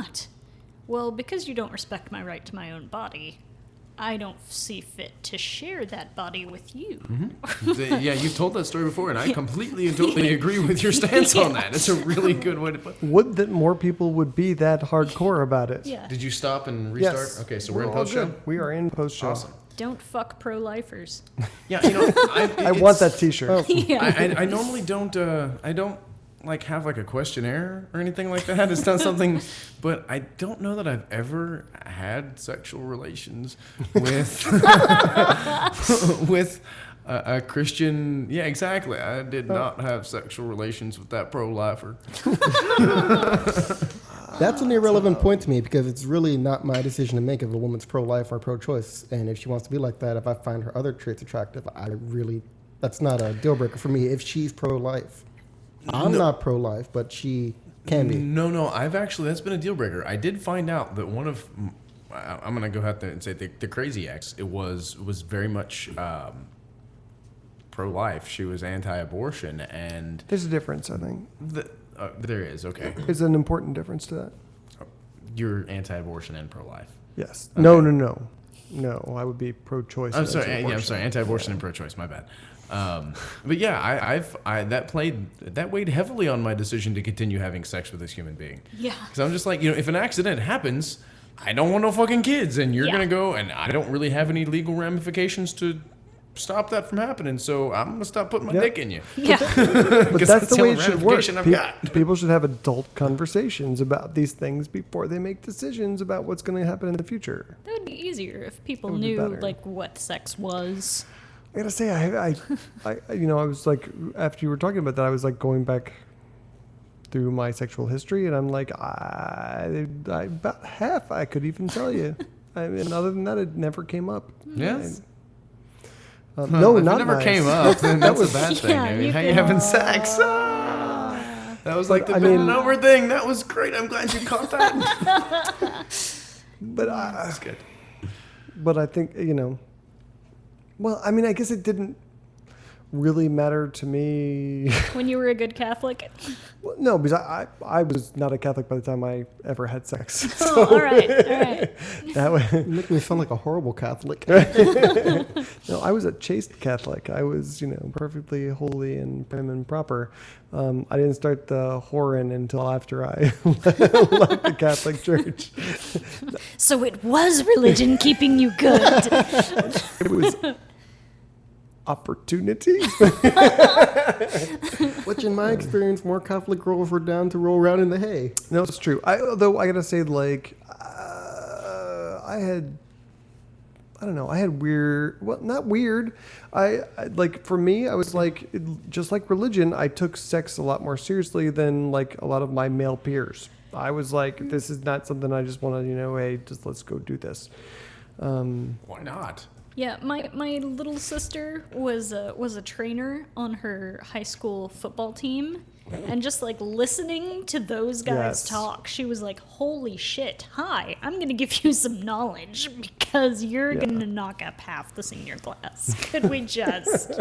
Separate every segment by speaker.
Speaker 1: not? Well, because you don't respect my right to my own body, I don't see fit to share that body with you.
Speaker 2: Mm-hmm. Yeah, you've told that story before, and I completely and totally agree with your stance on that. It's a really good way to put it.
Speaker 3: Would that more people would be that hardcore about it?
Speaker 1: Yeah.
Speaker 2: Did you stop and restart?
Speaker 3: Yes.
Speaker 2: Okay, so we're in post-show?
Speaker 3: We are in post-show.
Speaker 2: Awesome.
Speaker 1: Don't fuck pro-lifers.
Speaker 2: Yeah, you know,
Speaker 3: I want that T-shirt.
Speaker 1: Yeah.
Speaker 2: I normally don't, like have like a questionnaire or anything like that. It's not something, but I don't know that I've ever had sexual relations with with a Christian. Yeah, exactly. I did not have sexual relations with that pro-lifer.
Speaker 4: That's an irrelevant point to me because it's really not my decision to make if a woman's pro-life or pro-choice. And if she wants to be like that, if I find her other traits attractive, that's not a deal breaker for me if she's pro-life. I'm not pro-life, but she can be.
Speaker 2: No, that's been a deal breaker. I did find out that one of, I'm going to go out there and say the crazy ex, it was very much pro-life. She was anti-abortion, and
Speaker 3: There's a difference, I think.
Speaker 2: there is, okay.
Speaker 3: There's an important difference to that.
Speaker 2: You're anti-abortion and pro-life.
Speaker 3: Yes.
Speaker 2: Okay.
Speaker 3: No. No, I would be pro-choice.
Speaker 2: I'm sorry, anti-abortion and pro-choice, my bad. But yeah, that weighed heavily on my decision to continue having sex with this human being.
Speaker 1: Yeah.
Speaker 2: Because I'm just like, if an accident happens, I don't want no fucking kids, and you're gonna go, and I don't really have any legal ramifications to stop that from happening. So I'm gonna stop putting my dick in you.
Speaker 1: Yeah.
Speaker 3: But that's the way it should work.
Speaker 2: I've got.
Speaker 3: People should have adult conversations about these things before they make decisions about what's going to happen in the future.
Speaker 1: That would be easier if people
Speaker 3: That would be
Speaker 1: knew
Speaker 3: better.
Speaker 1: like what sex was.
Speaker 3: I gotta say, I was like, after you were talking about that, I was like going back through my sexual history, and I'm like, I about half I could even tell you. I mean, other than that, it never came up.
Speaker 2: Yes.
Speaker 3: No,
Speaker 2: if
Speaker 3: not
Speaker 2: it never
Speaker 3: nice.
Speaker 2: came up, then that was a bad thing.
Speaker 1: Yeah,
Speaker 2: I mean,
Speaker 1: you
Speaker 2: how you
Speaker 1: can-
Speaker 2: having sex? That was like the
Speaker 3: I
Speaker 2: bend
Speaker 3: mean-
Speaker 2: over thing. That was great. I'm glad you caught that.
Speaker 3: But
Speaker 2: That's good.
Speaker 3: But I think well, I mean, I guess it didn't really matter to me.
Speaker 1: When you were a good Catholic.
Speaker 3: Well, no, because I was not a Catholic by the time I ever had sex.
Speaker 1: Oh, all right.
Speaker 3: That way,
Speaker 4: You make me sound like a horrible Catholic.
Speaker 3: no, I was a chaste Catholic. I was, perfectly holy and prim and proper. I didn't start the whoring until after I left the Catholic Church.
Speaker 1: So it was religion keeping you good.
Speaker 3: It was opportunity.
Speaker 4: Which, in my experience, more Catholic girls were down to roll around in the hay.
Speaker 3: No, it's true. Although I gotta say, like, I had weird. Well, not weird. I like, for me, I was like, just like religion, I took sex a lot more seriously than like a lot of my male peers. I was like, this is not something I just want to, hey, just let's go do this.
Speaker 2: Why not?
Speaker 1: Yeah, my little sister was a trainer on her high school football team, and just like listening to those guys talk, she was like, "Holy shit! Hi, I'm gonna give you some knowledge because you're gonna knock up half the senior class. Could we just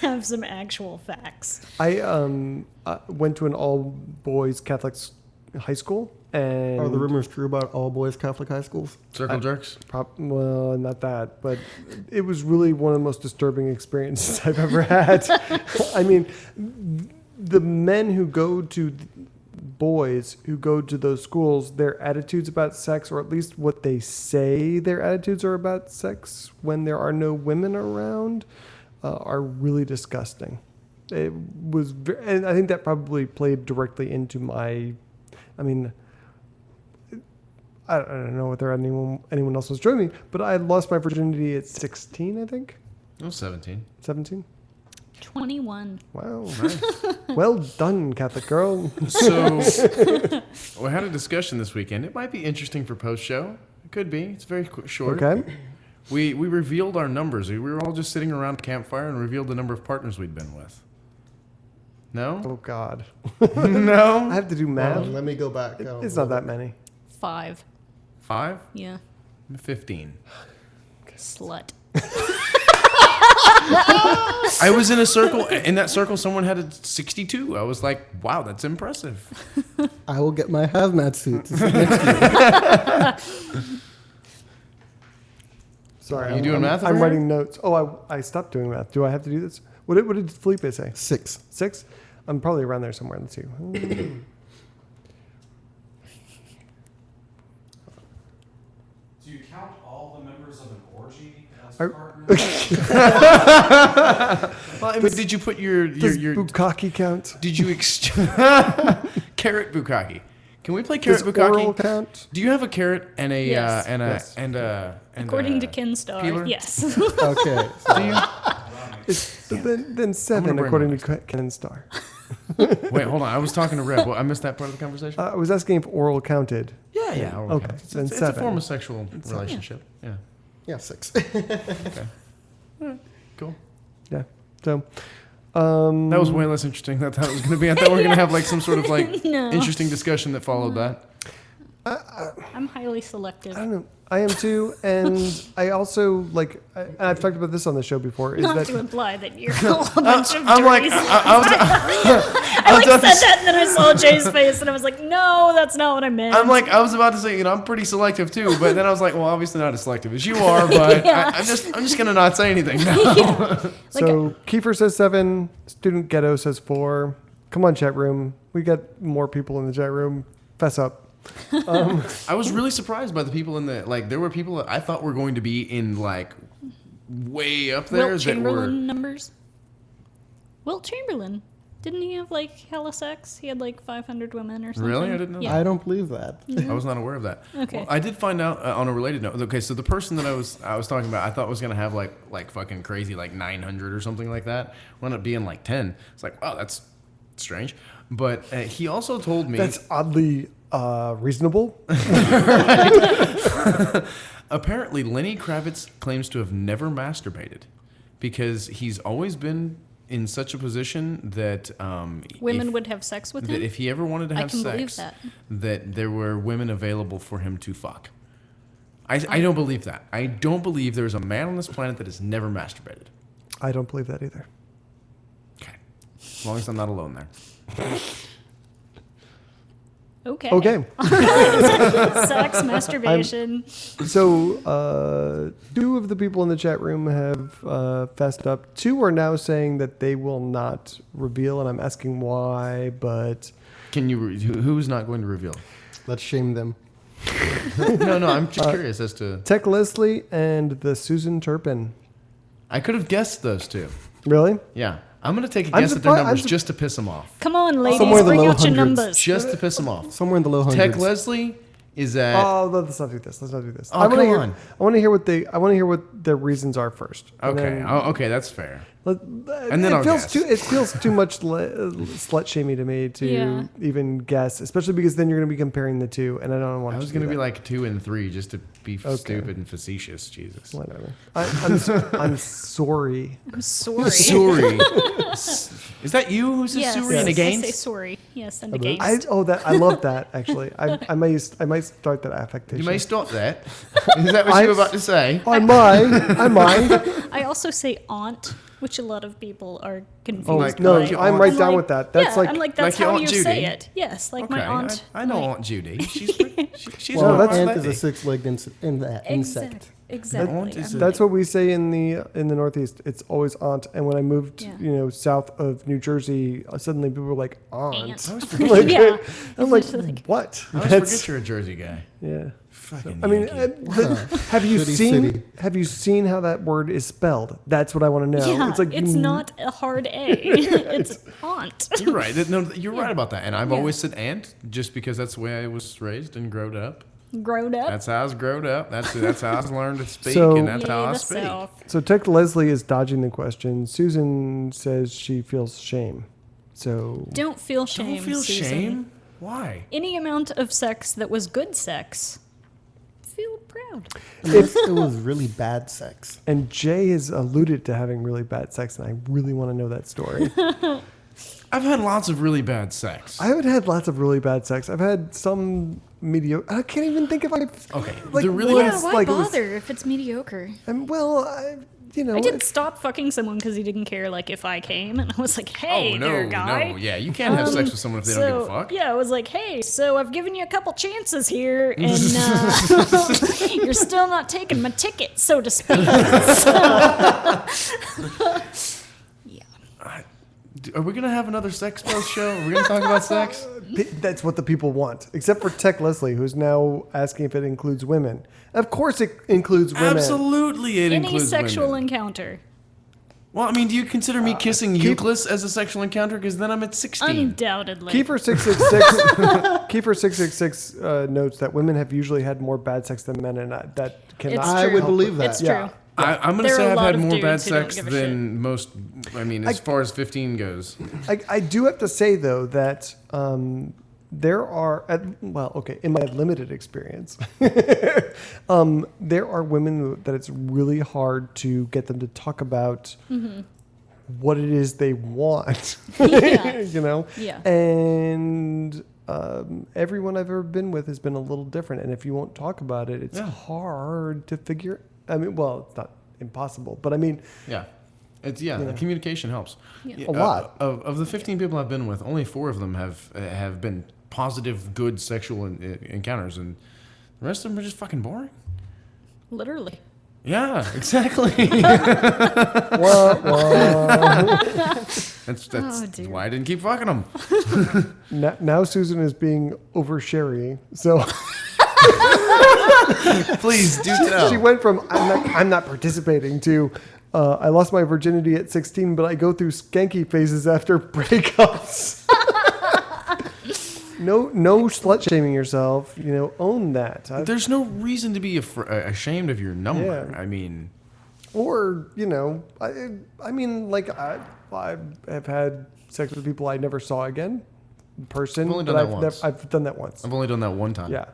Speaker 1: have some actual facts?"
Speaker 3: I went to an all boys Catholic high school. And
Speaker 4: Are the rumors true about all boys Catholic high schools?
Speaker 2: Circle jerks?
Speaker 3: Well, not that, but it was really one of the most disturbing experiences I've ever had. I mean, the men who go to boys who go to those schools, their attitudes about sex, or at least what they say their attitudes are about sex when there are no women around, are really disgusting. It was, and I think that probably played directly into my, I don't know whether anyone else was joining me, but I lost my virginity at 16, I think.
Speaker 2: I was 17.
Speaker 3: 17?
Speaker 1: 21.
Speaker 3: Wow.
Speaker 2: Nice.
Speaker 3: Well done, Catholic girl.
Speaker 2: So, we had a discussion this weekend. It might be interesting for post-show. It could be. It's very short.
Speaker 3: Okay.
Speaker 2: We revealed our numbers. We were all just sitting around a campfire and revealed the number of partners we'd been with. No?
Speaker 3: Oh, God.
Speaker 2: No?
Speaker 3: I have to do math.
Speaker 4: Let me go back.
Speaker 3: It's not that many.
Speaker 1: 5.
Speaker 2: 5?
Speaker 1: Yeah.
Speaker 2: 15.
Speaker 1: Slut.
Speaker 2: I was in a circle. In that circle, someone had a 62. I was like, wow, that's impressive.
Speaker 4: I will get my hazmat suit to sit next to you.
Speaker 3: Sorry,
Speaker 2: Are you doing math over
Speaker 3: I'm
Speaker 2: here?
Speaker 3: writing notes. Oh, I stopped doing math. Do I have to do this? What did Felipe say?
Speaker 4: 6.
Speaker 3: 6? I'm probably around there somewhere. Let's see.
Speaker 5: Do you count all the members of an orgy as
Speaker 3: Are-
Speaker 5: partners?
Speaker 2: Well, I mean, did you put your
Speaker 3: Does bukkake count?
Speaker 2: did you carrot bukkake? Can we play
Speaker 3: Does
Speaker 2: carrot
Speaker 3: oral
Speaker 2: bukkake?
Speaker 3: count?
Speaker 2: Do you have a carrot and a
Speaker 1: Yes.
Speaker 3: Yes.
Speaker 2: and
Speaker 1: According to
Speaker 2: a
Speaker 1: Kinstar,
Speaker 2: peeler?
Speaker 1: yes.
Speaker 4: Okay.
Speaker 2: Do you?
Speaker 3: It's, then 7
Speaker 2: bring
Speaker 3: according
Speaker 2: one
Speaker 3: to Ken Star.
Speaker 2: Wait, hold on. I was talking to Reb. Well, I missed that part of the conversation.
Speaker 3: I was asking if oral counted.
Speaker 2: Yeah.
Speaker 3: Okay,
Speaker 2: It's,
Speaker 3: then
Speaker 2: it's a
Speaker 3: 7.
Speaker 2: form of sexual relationship. Yeah.
Speaker 4: Yeah, 6.
Speaker 2: Cool.
Speaker 3: Yeah. So,
Speaker 2: That was way less interesting than I thought it was going to be. I thought we were going to have like some sort of like
Speaker 1: No.
Speaker 2: interesting discussion that followed that.
Speaker 1: I'm highly selective.
Speaker 3: I don't know. I am too, and I also like. I've talked about this on the show before. Is
Speaker 1: Not
Speaker 3: that
Speaker 1: to imply that you're a bunch of
Speaker 2: I'm like,
Speaker 1: dirty
Speaker 2: I was
Speaker 1: I said that, and then I saw Jay's face, and I was like, no, that's not what I meant.
Speaker 2: I'm like, I was about to say, I'm pretty selective too, but then I was like, well, obviously not as selective as you are, but
Speaker 1: Yeah.
Speaker 2: I'm just gonna not say anything now.
Speaker 3: so? Kiefer says 7. Student Ghetto says 4. Come on, chat room. We got more people in the chat room. Fess up.
Speaker 2: I was really surprised by the people in the like. There were people that I thought were going to be in like way up there
Speaker 1: Wilt
Speaker 2: that
Speaker 1: Chamberlain
Speaker 2: were.
Speaker 1: numbers. Wilt Chamberlain. Didn't he have like hella sex? He had like 500 women or something.
Speaker 2: Really? I didn't know
Speaker 1: Yeah.
Speaker 4: I don't believe that.
Speaker 2: I was not aware of that.
Speaker 1: Okay.
Speaker 2: Well, I did find out on a related note. Okay, so the person that I was talking about, I thought was gonna have like fucking crazy like 900 or something like that. Wound up being like 10. It's like, wow, that's strange. But he also told me
Speaker 3: That's oddly reasonable.
Speaker 2: apparently Lenny Kravitz claims to have never masturbated because he's always been in such a position that
Speaker 1: Women
Speaker 2: if,
Speaker 1: would have sex with
Speaker 2: that
Speaker 1: him.
Speaker 2: if he ever wanted to
Speaker 1: I
Speaker 2: have
Speaker 1: can believe
Speaker 2: sex,
Speaker 1: that.
Speaker 2: there were women available for him to fuck. I don't believe that. I don't believe there's a man on this planet that has never masturbated.
Speaker 3: I don't believe that either.
Speaker 2: Okay. As long as I'm not alone there.
Speaker 1: Okay.
Speaker 3: Okay.
Speaker 1: Sex, masturbation.
Speaker 3: So, 2 of the people in the chat room have fessed up. 2 are now saying that they will not reveal, and I'm asking why, but
Speaker 2: Can you? Who's not going to reveal?
Speaker 4: Let's shame them.
Speaker 2: No. I'm just curious as to.
Speaker 3: Tech Leslie and the Susan Turpin.
Speaker 2: I could have guessed those two.
Speaker 3: Really?
Speaker 2: Yeah. I'm going to take a
Speaker 3: I'm
Speaker 2: guess at their
Speaker 3: surprised-
Speaker 2: numbers just to piss them off.
Speaker 1: Come on, ladies,
Speaker 4: Somewhere in the
Speaker 1: bring
Speaker 4: low
Speaker 1: out your
Speaker 4: hundreds.
Speaker 1: numbers.
Speaker 2: Just to piss them off.
Speaker 4: Somewhere in the low hundreds.
Speaker 2: Tech Leslie is at.
Speaker 3: Oh, let's not do this. Let's not do this.
Speaker 2: Oh,
Speaker 3: I wanna
Speaker 2: come
Speaker 3: hear,
Speaker 2: on.
Speaker 3: I want to hear what I want to hear what their reasons are first. And
Speaker 2: Okay.
Speaker 3: then-
Speaker 2: Okay, that's fair.
Speaker 3: And
Speaker 2: then
Speaker 3: it
Speaker 2: I'll
Speaker 3: feels
Speaker 2: guess.
Speaker 3: It feels too much slut shamey to me to
Speaker 1: Yeah.
Speaker 3: even guess, especially because then you're going to be comparing the two, and I don't want.
Speaker 2: I
Speaker 3: to
Speaker 2: was
Speaker 3: do
Speaker 2: going to be
Speaker 3: that.
Speaker 2: like 2 and 3 just to be
Speaker 3: Okay.
Speaker 2: stupid and facetious. Jesus.
Speaker 3: Whatever. I'm sorry.
Speaker 1: I'm sorry.
Speaker 2: Sorry. Is that you who says
Speaker 1: Yes,
Speaker 2: sorry and
Speaker 1: I
Speaker 2: against?
Speaker 1: say sorry. Yes, and
Speaker 4: I believe-
Speaker 1: against.
Speaker 3: I love that actually. I might start that affectation.
Speaker 2: You may stop that. Is that what you were about to say?
Speaker 3: I might.
Speaker 1: I also say aunt, which a lot of people are confused
Speaker 3: Oh
Speaker 2: Like-
Speaker 1: by.
Speaker 3: no,
Speaker 2: like your
Speaker 3: I'm
Speaker 2: aunt.
Speaker 3: right
Speaker 1: I'm
Speaker 3: down
Speaker 1: like-
Speaker 3: with that. That's
Speaker 1: yeah,
Speaker 3: like
Speaker 1: I'm like, that's
Speaker 2: like your
Speaker 1: how
Speaker 2: Aunt
Speaker 1: you say
Speaker 2: Judy.
Speaker 1: it. Yes, like
Speaker 2: Okay,
Speaker 1: my aunt.
Speaker 2: I know
Speaker 1: like-
Speaker 2: Aunt Judy. She's
Speaker 3: Well,
Speaker 2: an
Speaker 3: that's-
Speaker 2: aunt
Speaker 4: Ant is a
Speaker 2: lady.
Speaker 4: 6-legged insect.
Speaker 1: Exactly.
Speaker 2: Aunt is a-
Speaker 3: That's what we say in the Northeast. It's always aunt. And when I moved,
Speaker 1: Yeah.
Speaker 3: south of New Jersey, suddenly people were like aunt.
Speaker 1: Aunt.
Speaker 2: I always forget,
Speaker 3: Like,
Speaker 1: Yeah.
Speaker 3: I'm like,
Speaker 1: It's just like-
Speaker 3: what?
Speaker 2: I always forget you're a Jersey guy.
Speaker 3: Yeah.
Speaker 2: Fucking
Speaker 3: I mean,
Speaker 2: Yankee.
Speaker 3: have you
Speaker 4: Goody
Speaker 3: seen?
Speaker 4: city.
Speaker 3: Have you seen how that word is spelled? That's what I want to know.
Speaker 1: Yeah,
Speaker 3: it's like
Speaker 1: not a hard A. It's aunt.
Speaker 2: You're right. No, you're
Speaker 1: Yeah.
Speaker 2: right about that. And I've
Speaker 1: Yeah.
Speaker 2: always said aunt just because that's the way I was raised and growed up.
Speaker 1: Grown up.
Speaker 2: That's how I was growed up. That's how I was learned to speak,
Speaker 3: So-
Speaker 2: and that's
Speaker 1: Yay,
Speaker 2: how I
Speaker 1: the
Speaker 2: speak.
Speaker 1: South.
Speaker 3: So Tech Leslie is dodging the question. Susan says she feels shame. So
Speaker 1: Don't feel shame.
Speaker 2: Don't feel
Speaker 1: Susan.
Speaker 2: shame. Why?
Speaker 1: Any amount of sex that was good sex, feel proud.
Speaker 4: Unless it was really bad sex.
Speaker 3: and Jay has alluded to having really bad sex, and I really want to know that story.
Speaker 2: I've had lots of really bad sex.
Speaker 3: I haven't had lots of really bad sex. I've had some mediocre. I can't even think if I.
Speaker 2: Okay,
Speaker 3: Like,
Speaker 2: the really
Speaker 3: once,
Speaker 1: Yeah, why
Speaker 3: like, it was-
Speaker 1: bother if it's mediocre?
Speaker 3: well, you know,
Speaker 1: I did stop fucking someone because he didn't care, like, if I came. And I was like, hey, there, guy.
Speaker 2: No, yeah, you can't have sex with someone if they don't give a fuck.
Speaker 1: Yeah, I was like, hey, so I've given you a couple chances here, and you're still not taking my ticket, so to speak.
Speaker 2: Are we gonna have another sex post show? Are we gonna talk about sex?
Speaker 3: That's what the people want, except for Tech Leslie, who's now asking if it includes women. Of course, it includes women.
Speaker 2: Absolutely, it
Speaker 1: Any
Speaker 2: includes
Speaker 1: sexual
Speaker 2: women.
Speaker 1: encounter.
Speaker 2: Well, I mean, do you consider me kissing Euclid as a sexual encounter? Because then I'm at 16.
Speaker 1: Undoubtedly.
Speaker 3: Kiefer 666 Kiefer 666 notes that women have usually had more bad sex than men, and that cannot.
Speaker 1: It's
Speaker 4: I
Speaker 1: true.
Speaker 4: would believe that.
Speaker 1: It's
Speaker 3: Yeah.
Speaker 1: true.
Speaker 2: I'm going to
Speaker 1: There
Speaker 2: say
Speaker 1: are a
Speaker 2: I've
Speaker 1: lot
Speaker 2: had
Speaker 1: of
Speaker 2: more bad
Speaker 1: dudes who don't
Speaker 2: sex
Speaker 1: give a
Speaker 2: than most. I mean, as far as 15 goes.
Speaker 3: I do have to say though that there are in my limited experience, there are women that it's really hard to get them to talk about what it is they want.
Speaker 1: Yeah.
Speaker 3: You know.
Speaker 1: Yeah.
Speaker 3: And everyone I've ever been with has been a little different, and if you won't talk about it, it's hard to figure. I mean, well, it's not impossible, but I mean,
Speaker 2: Yeah. The communication helps.
Speaker 1: Yeah.
Speaker 3: A lot.
Speaker 2: Of the 15 people I've been with, only 4 of them have been positive, good sexual encounters, and the rest of them are just fucking boring.
Speaker 1: Literally.
Speaker 2: Yeah, exactly. That's
Speaker 1: dear.
Speaker 2: why I didn't keep fucking them.
Speaker 3: now Susan is being oversharey, so
Speaker 2: Please do tell.
Speaker 3: she went from I'm not participating to I lost my virginity at 16, but I go through skanky phases after breakups. No slut shaming yourself. You know, own that.
Speaker 2: There's no reason to be ashamed of your number.
Speaker 3: Yeah.
Speaker 2: I mean,
Speaker 3: Or you know, I mean, like I have had sex with people I never saw again, in person.
Speaker 2: I've only done
Speaker 3: but
Speaker 2: that once.
Speaker 3: I've done that once.
Speaker 2: I've only done that one time.
Speaker 3: Yeah.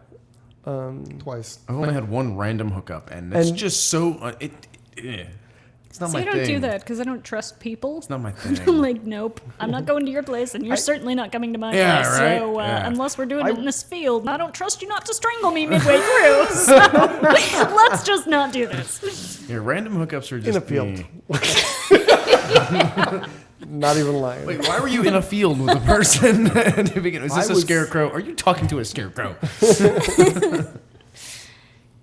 Speaker 4: Twice.
Speaker 2: I've only had one random hookup, and it's just so it's not
Speaker 1: See,
Speaker 2: my
Speaker 1: I don't
Speaker 2: thing.
Speaker 1: do that because I don't trust people.
Speaker 2: It's not my thing.
Speaker 1: I'm like, nope, I'm not going to your place, and you're certainly not coming to my
Speaker 2: Yeah,
Speaker 1: place.
Speaker 2: right?
Speaker 1: So
Speaker 2: Yeah.
Speaker 1: unless we're doing it in this field, and I don't trust you not to strangle me midway through. So let's just not do this.
Speaker 2: Yeah, random hookups are just
Speaker 3: In a field.
Speaker 2: me.
Speaker 3: Not even lying.
Speaker 2: Wait, why were you in a field with a person to begin with? Is this
Speaker 3: I
Speaker 2: a
Speaker 3: was-
Speaker 2: scarecrow? Are you talking to a scarecrow?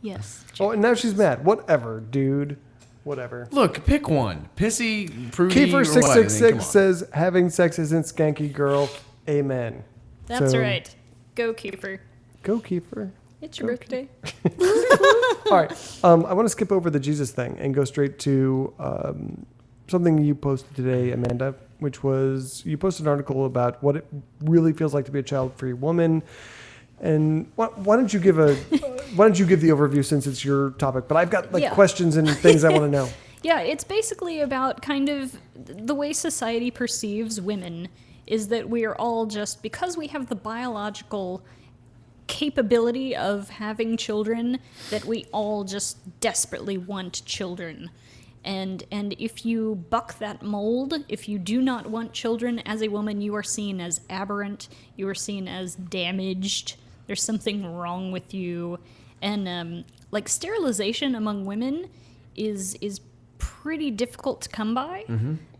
Speaker 1: Yes.
Speaker 3: Oh, and now she's mad. Whatever, dude. Whatever.
Speaker 2: Look, pick one. Pissy, prudy,
Speaker 3: Kiefer
Speaker 2: or what? I mean, come
Speaker 3: 666
Speaker 2: on.
Speaker 3: says having sex isn't skanky, girl. Amen.
Speaker 1: That's
Speaker 3: So,
Speaker 1: right. Go, Kiefer.
Speaker 3: Go, Kiefer.
Speaker 1: It's your birthday.
Speaker 3: All right. I want to skip over the Jesus thing and go straight to something you posted today, Amanda, which was you posted an article about what it really feels like to be a child-free woman. And why don't you give the overview since it's your topic? But I've got questions and things I want to know.
Speaker 1: Yeah, it's basically about kind of the way society perceives women is that we are all just, because we have the biological capability of having children, that we all just desperately want children. And if you buck that mold, if you do not want children as a woman, you are seen as aberrant, you are seen as damaged, there's something wrong with you. And like sterilization among women is pretty difficult to come by.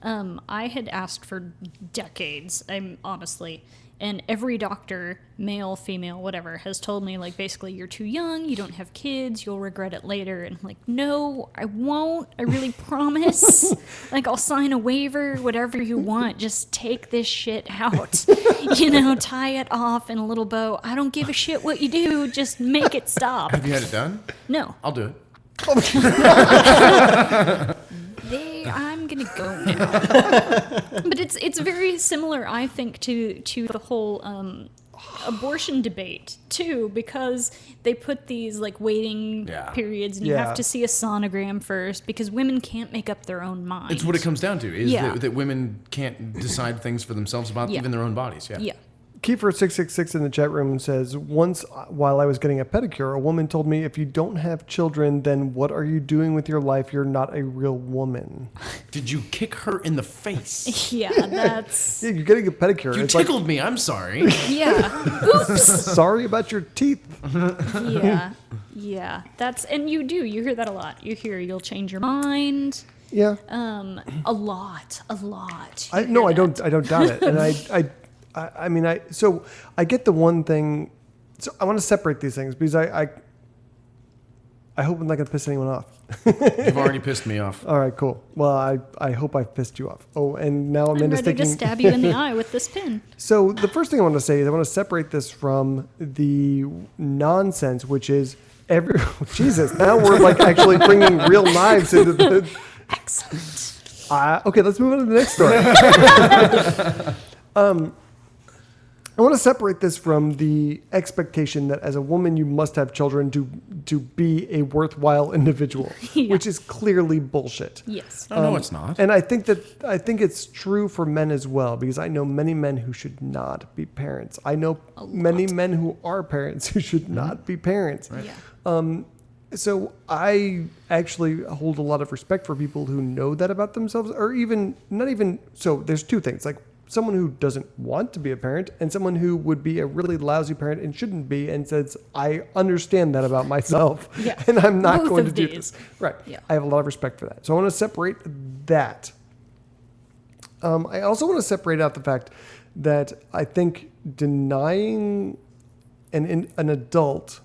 Speaker 1: I had asked for decades, honestly, and every doctor, male, female, whatever, has told me, like, basically, you're too young, you don't have kids, you'll regret it later. And I'm like, no, I won't, I really promise. Like, I'll sign a waiver, whatever you want, just take this shit out. You know, tie it off in a little bow. I don't give a shit what you do, just make it stop.
Speaker 2: Have you had it done?
Speaker 1: No.
Speaker 2: I'll do it.
Speaker 1: I'm gonna go now. But it's very similar, I think, to the whole abortion debate too, because they put these like waiting periods, and you have to see a sonogram first because women can't make up their own mind.
Speaker 2: It's what it comes down to, is
Speaker 1: Yeah.
Speaker 2: that women can't decide things for themselves about even their own bodies. Yeah.
Speaker 1: Yeah.
Speaker 3: Kiefer 666 in the chat room says, once while I was getting a pedicure, a woman told me, if you don't have children, then what are you doing with your life? You're not a real woman.
Speaker 2: Did you kick her in the face?
Speaker 1: Yeah, that's...
Speaker 3: Yeah, you're getting a pedicure.
Speaker 2: You
Speaker 3: It's
Speaker 2: tickled me. I'm sorry.
Speaker 1: Yeah.
Speaker 3: like, sorry about your teeth.
Speaker 1: Yeah. Yeah. That's... And you hear that a lot. You hear you'll change your mind.
Speaker 3: Yeah.
Speaker 1: A lot.
Speaker 3: I don't doubt it. And I mean, so I get the one thing. So I want to separate these things because I hope I'm not going to piss anyone off.
Speaker 2: You've already pissed me off.
Speaker 3: All right, cool. Well, I hope I've pissed you off. Oh, and now
Speaker 1: I'm
Speaker 3: Amanda's
Speaker 1: ready to
Speaker 3: thinking.
Speaker 1: stab you in the eye with this pin.
Speaker 3: So the first thing I want to say is I want to separate this from the nonsense, which is Jesus. Now we're like actually bringing real knives into the.
Speaker 1: Excellent.
Speaker 3: Okay, let's move on to the next story. I want to separate this from the expectation that as a woman you must have children to be a worthwhile individual, which is clearly bullshit.
Speaker 1: Yes.
Speaker 2: Oh, no, it's not.
Speaker 3: And I think it's true for men as well, because I know many men who should not be parents. I know many men who are parents who should not be parents.
Speaker 2: Right.
Speaker 1: Yeah.
Speaker 3: So I actually hold a lot of respect for people who know that about themselves, or even not even. So there's two things, like someone who doesn't want to be a parent and someone who would be a really lousy parent and shouldn't be, and says, I understand that about myself, and I'm not
Speaker 1: Both
Speaker 3: going to
Speaker 1: of
Speaker 3: do
Speaker 1: these.
Speaker 3: this. Right.
Speaker 1: Yeah.
Speaker 3: I have a lot of respect for that. So I want to separate that. I also want to separate out the fact that I think denying an adult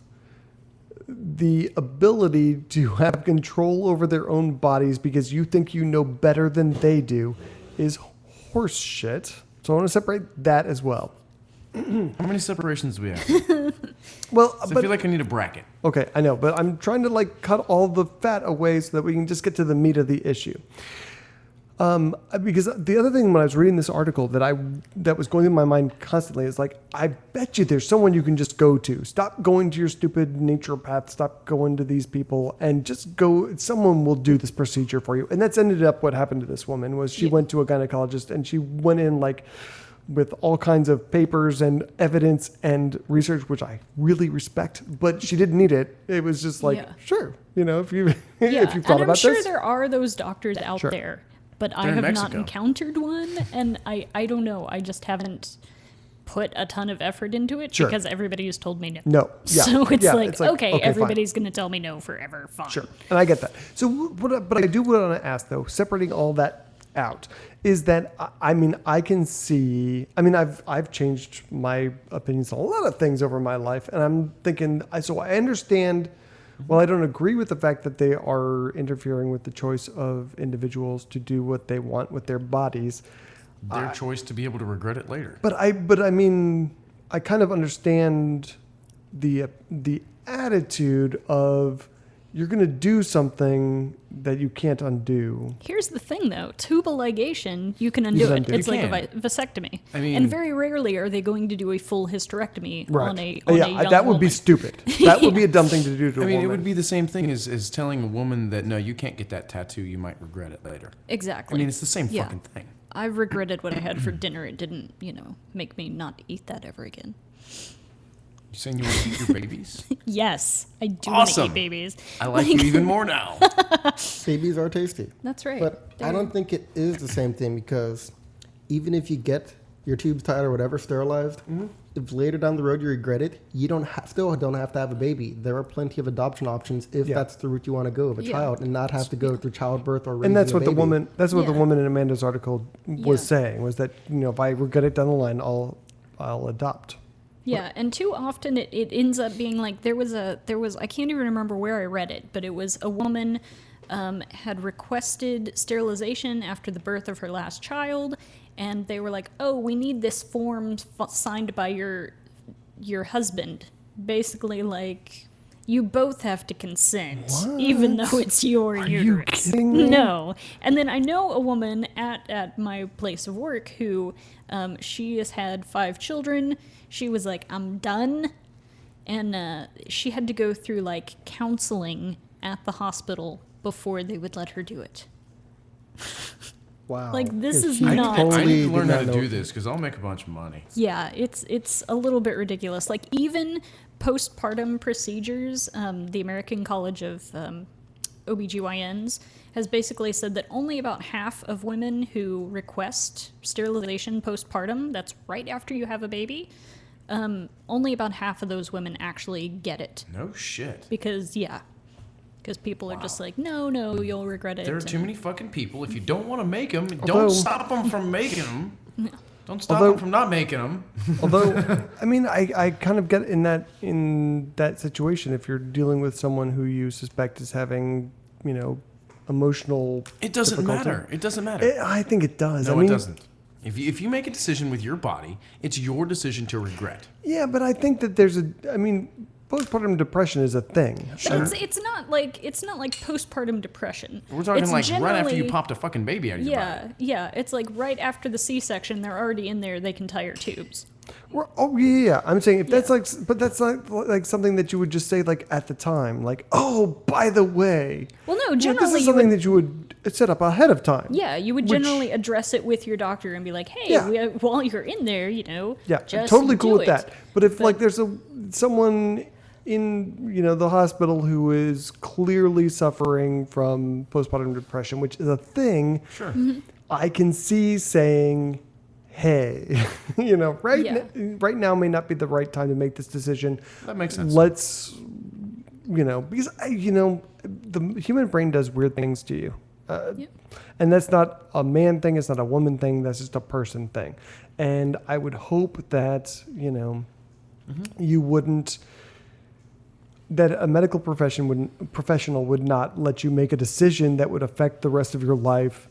Speaker 3: the ability to have control over their own bodies because you think you know better than they do is horse shit. So I want to separate that as well.
Speaker 2: How many separations do we have?
Speaker 3: Well,
Speaker 2: I feel like I need a bracket.
Speaker 3: okay, I know, but I'm trying to like cut all the fat away so that we can just get to the meat of the issue. Because the other thing when I was reading this article that was going through my mind constantly is like, I bet you there's someone you can just go to. Stop going to your stupid naturopath. Stop going to these people and just go. Someone will do this procedure for you. And that's ended up what happened to this woman was she went to a gynecologist and she went in like with all kinds of papers and evidence and research, which I really respect, but she didn't need it. It was just like, sure, if you if you've thought
Speaker 1: and I'm
Speaker 3: about
Speaker 1: sure
Speaker 3: this.
Speaker 1: there are those doctors out
Speaker 3: Sure.
Speaker 1: there, but I
Speaker 2: They're in
Speaker 1: have not
Speaker 2: Mexico.
Speaker 1: encountered one, and I don't know. I just haven't put a ton of effort into it
Speaker 3: Sure.
Speaker 1: because everybody has told me no.
Speaker 3: No. Yeah.
Speaker 1: So it's,
Speaker 3: Yeah,
Speaker 1: like, okay,
Speaker 3: fine.
Speaker 1: everybody's going to tell me no forever. Fine.
Speaker 3: Sure, and I get that. So, but I do want to ask though, separating all that out, is that I mean I can see. I mean I've changed my opinions on a lot of things over my life, and I'm thinking. So I understand. Well, I don't agree with the fact that they are interfering with the choice of individuals to do what they want with their bodies.
Speaker 2: Their choice to be able to regret it later.
Speaker 3: But I mean, I kind of understand the attitude of you're going to do something that you can't undo.
Speaker 1: Here's the thing, though. Tubal ligation, you can undo
Speaker 3: can
Speaker 1: it.
Speaker 3: undo.
Speaker 1: It's
Speaker 2: You
Speaker 1: like
Speaker 2: can.
Speaker 1: a vasectomy.
Speaker 2: I mean-
Speaker 1: and very rarely are they going to do a full hysterectomy
Speaker 3: Right.
Speaker 1: on a young
Speaker 3: that would be
Speaker 1: woman.
Speaker 3: stupid. That would be a dumb thing to do to a
Speaker 2: I mean,
Speaker 3: woman.
Speaker 2: it would be the same thing as telling a woman that, no, you can't get that tattoo. You might regret it later.
Speaker 1: Exactly.
Speaker 2: I mean, it's the same
Speaker 1: Yeah.
Speaker 2: fucking thing.
Speaker 1: I've regretted what I had for dinner. It didn't, make me not eat that ever again.
Speaker 2: You saying you want to eat your babies?
Speaker 1: Yes, I do want to
Speaker 2: Awesome.
Speaker 1: eat babies.
Speaker 2: I like you even more now.
Speaker 4: Babies are tasty.
Speaker 1: That's right.
Speaker 4: But I don't think it is the same thing because even if you get your tubes tied or whatever sterilized, if later down the road you regret it, you still don't have to have a baby. There are plenty of adoption options if
Speaker 3: Yeah.
Speaker 4: that's the route you want to go of a
Speaker 1: Yeah.
Speaker 4: child and not have to go through childbirth or raising
Speaker 3: And that's
Speaker 4: a
Speaker 3: what the
Speaker 4: baby.
Speaker 3: woman. That's what the
Speaker 1: Yeah.
Speaker 3: woman in Amanda's article was
Speaker 1: Yeah.
Speaker 3: saying. Was that if I regret it down the line, I'll adopt.
Speaker 1: Yeah, and too often it ends up being like there was I can't even remember where I read it, but it was a woman had requested sterilization after the birth of her last child, and they were like, "Oh, we need this form signed by your husband." Basically, like you both have to consent, even though it's your uterus.
Speaker 3: you kidding me?
Speaker 1: No. And then I know a woman at my place of work who she has had 5 children. She was like, I'm done. And she had to go through like counseling at the hospital before they would let her do it.
Speaker 3: Wow.
Speaker 1: Like, this is
Speaker 4: she
Speaker 1: not-
Speaker 2: I
Speaker 4: totally
Speaker 2: need to
Speaker 4: did
Speaker 2: learn how
Speaker 4: not
Speaker 2: to
Speaker 4: know.
Speaker 2: do this because I'll make a bunch of money.
Speaker 1: Yeah, it's a little bit ridiculous. Like, even postpartum procedures, the American College of OBGYNs has basically said that only about half of women who request sterilization postpartum, that's right after you have a baby, only about half of those women actually get it.
Speaker 2: No shit.
Speaker 1: Because Because people are just like, no, you'll regret it.
Speaker 2: There are too many fucking people. If you don't want to make them,
Speaker 3: Although-
Speaker 2: don't stop them from making them.
Speaker 1: No.
Speaker 2: Don't stop them from not making them.
Speaker 3: Although, I mean, I kind of get in that situation if you're dealing with someone who you suspect is having, emotional.
Speaker 2: It doesn't
Speaker 3: difficulty.
Speaker 2: matter. It doesn't matter.
Speaker 3: I think it does.
Speaker 2: No,
Speaker 3: I mean,
Speaker 2: it doesn't. If you make a decision with your body, it's your decision to regret.
Speaker 3: Yeah, but I think that postpartum depression is a thing.
Speaker 1: But it's not like postpartum depression.
Speaker 2: We're talking
Speaker 1: It's
Speaker 2: like right after you
Speaker 1: generally-
Speaker 2: popped a fucking baby out of your body.
Speaker 1: Yeah. It's like right after the C-section, they're already in there. They can tie your tubes.
Speaker 3: Yeah. I'm saying if that's but that's like something that you would just say like at the time, like, oh, by the way.
Speaker 1: Well, no,
Speaker 3: this
Speaker 1: generally
Speaker 3: is
Speaker 1: you
Speaker 3: something
Speaker 1: would.
Speaker 3: that you would set up ahead of time.
Speaker 1: Yeah, you would
Speaker 3: which-
Speaker 1: generally address it with your doctor and be like, "Hey,
Speaker 3: Yeah.
Speaker 1: while you're in there,
Speaker 3: Yeah,
Speaker 1: just
Speaker 3: totally cool
Speaker 1: do
Speaker 3: with
Speaker 1: it."
Speaker 3: that. But if like there's someone in the hospital who is clearly suffering from postpartum depression, which is a thing,
Speaker 2: Sure.
Speaker 3: I can see saying, "Hey,
Speaker 1: Yeah.
Speaker 3: right now may not be the right time to make this decision.
Speaker 2: That makes sense.
Speaker 3: Let's, because the human brain does weird things to you."
Speaker 1: Yep.
Speaker 3: And that's not a man thing. It's not a woman thing. That's just a person thing. And I would hope that, you wouldn't, that a medical professional would not let you make a decision that would affect the rest of your life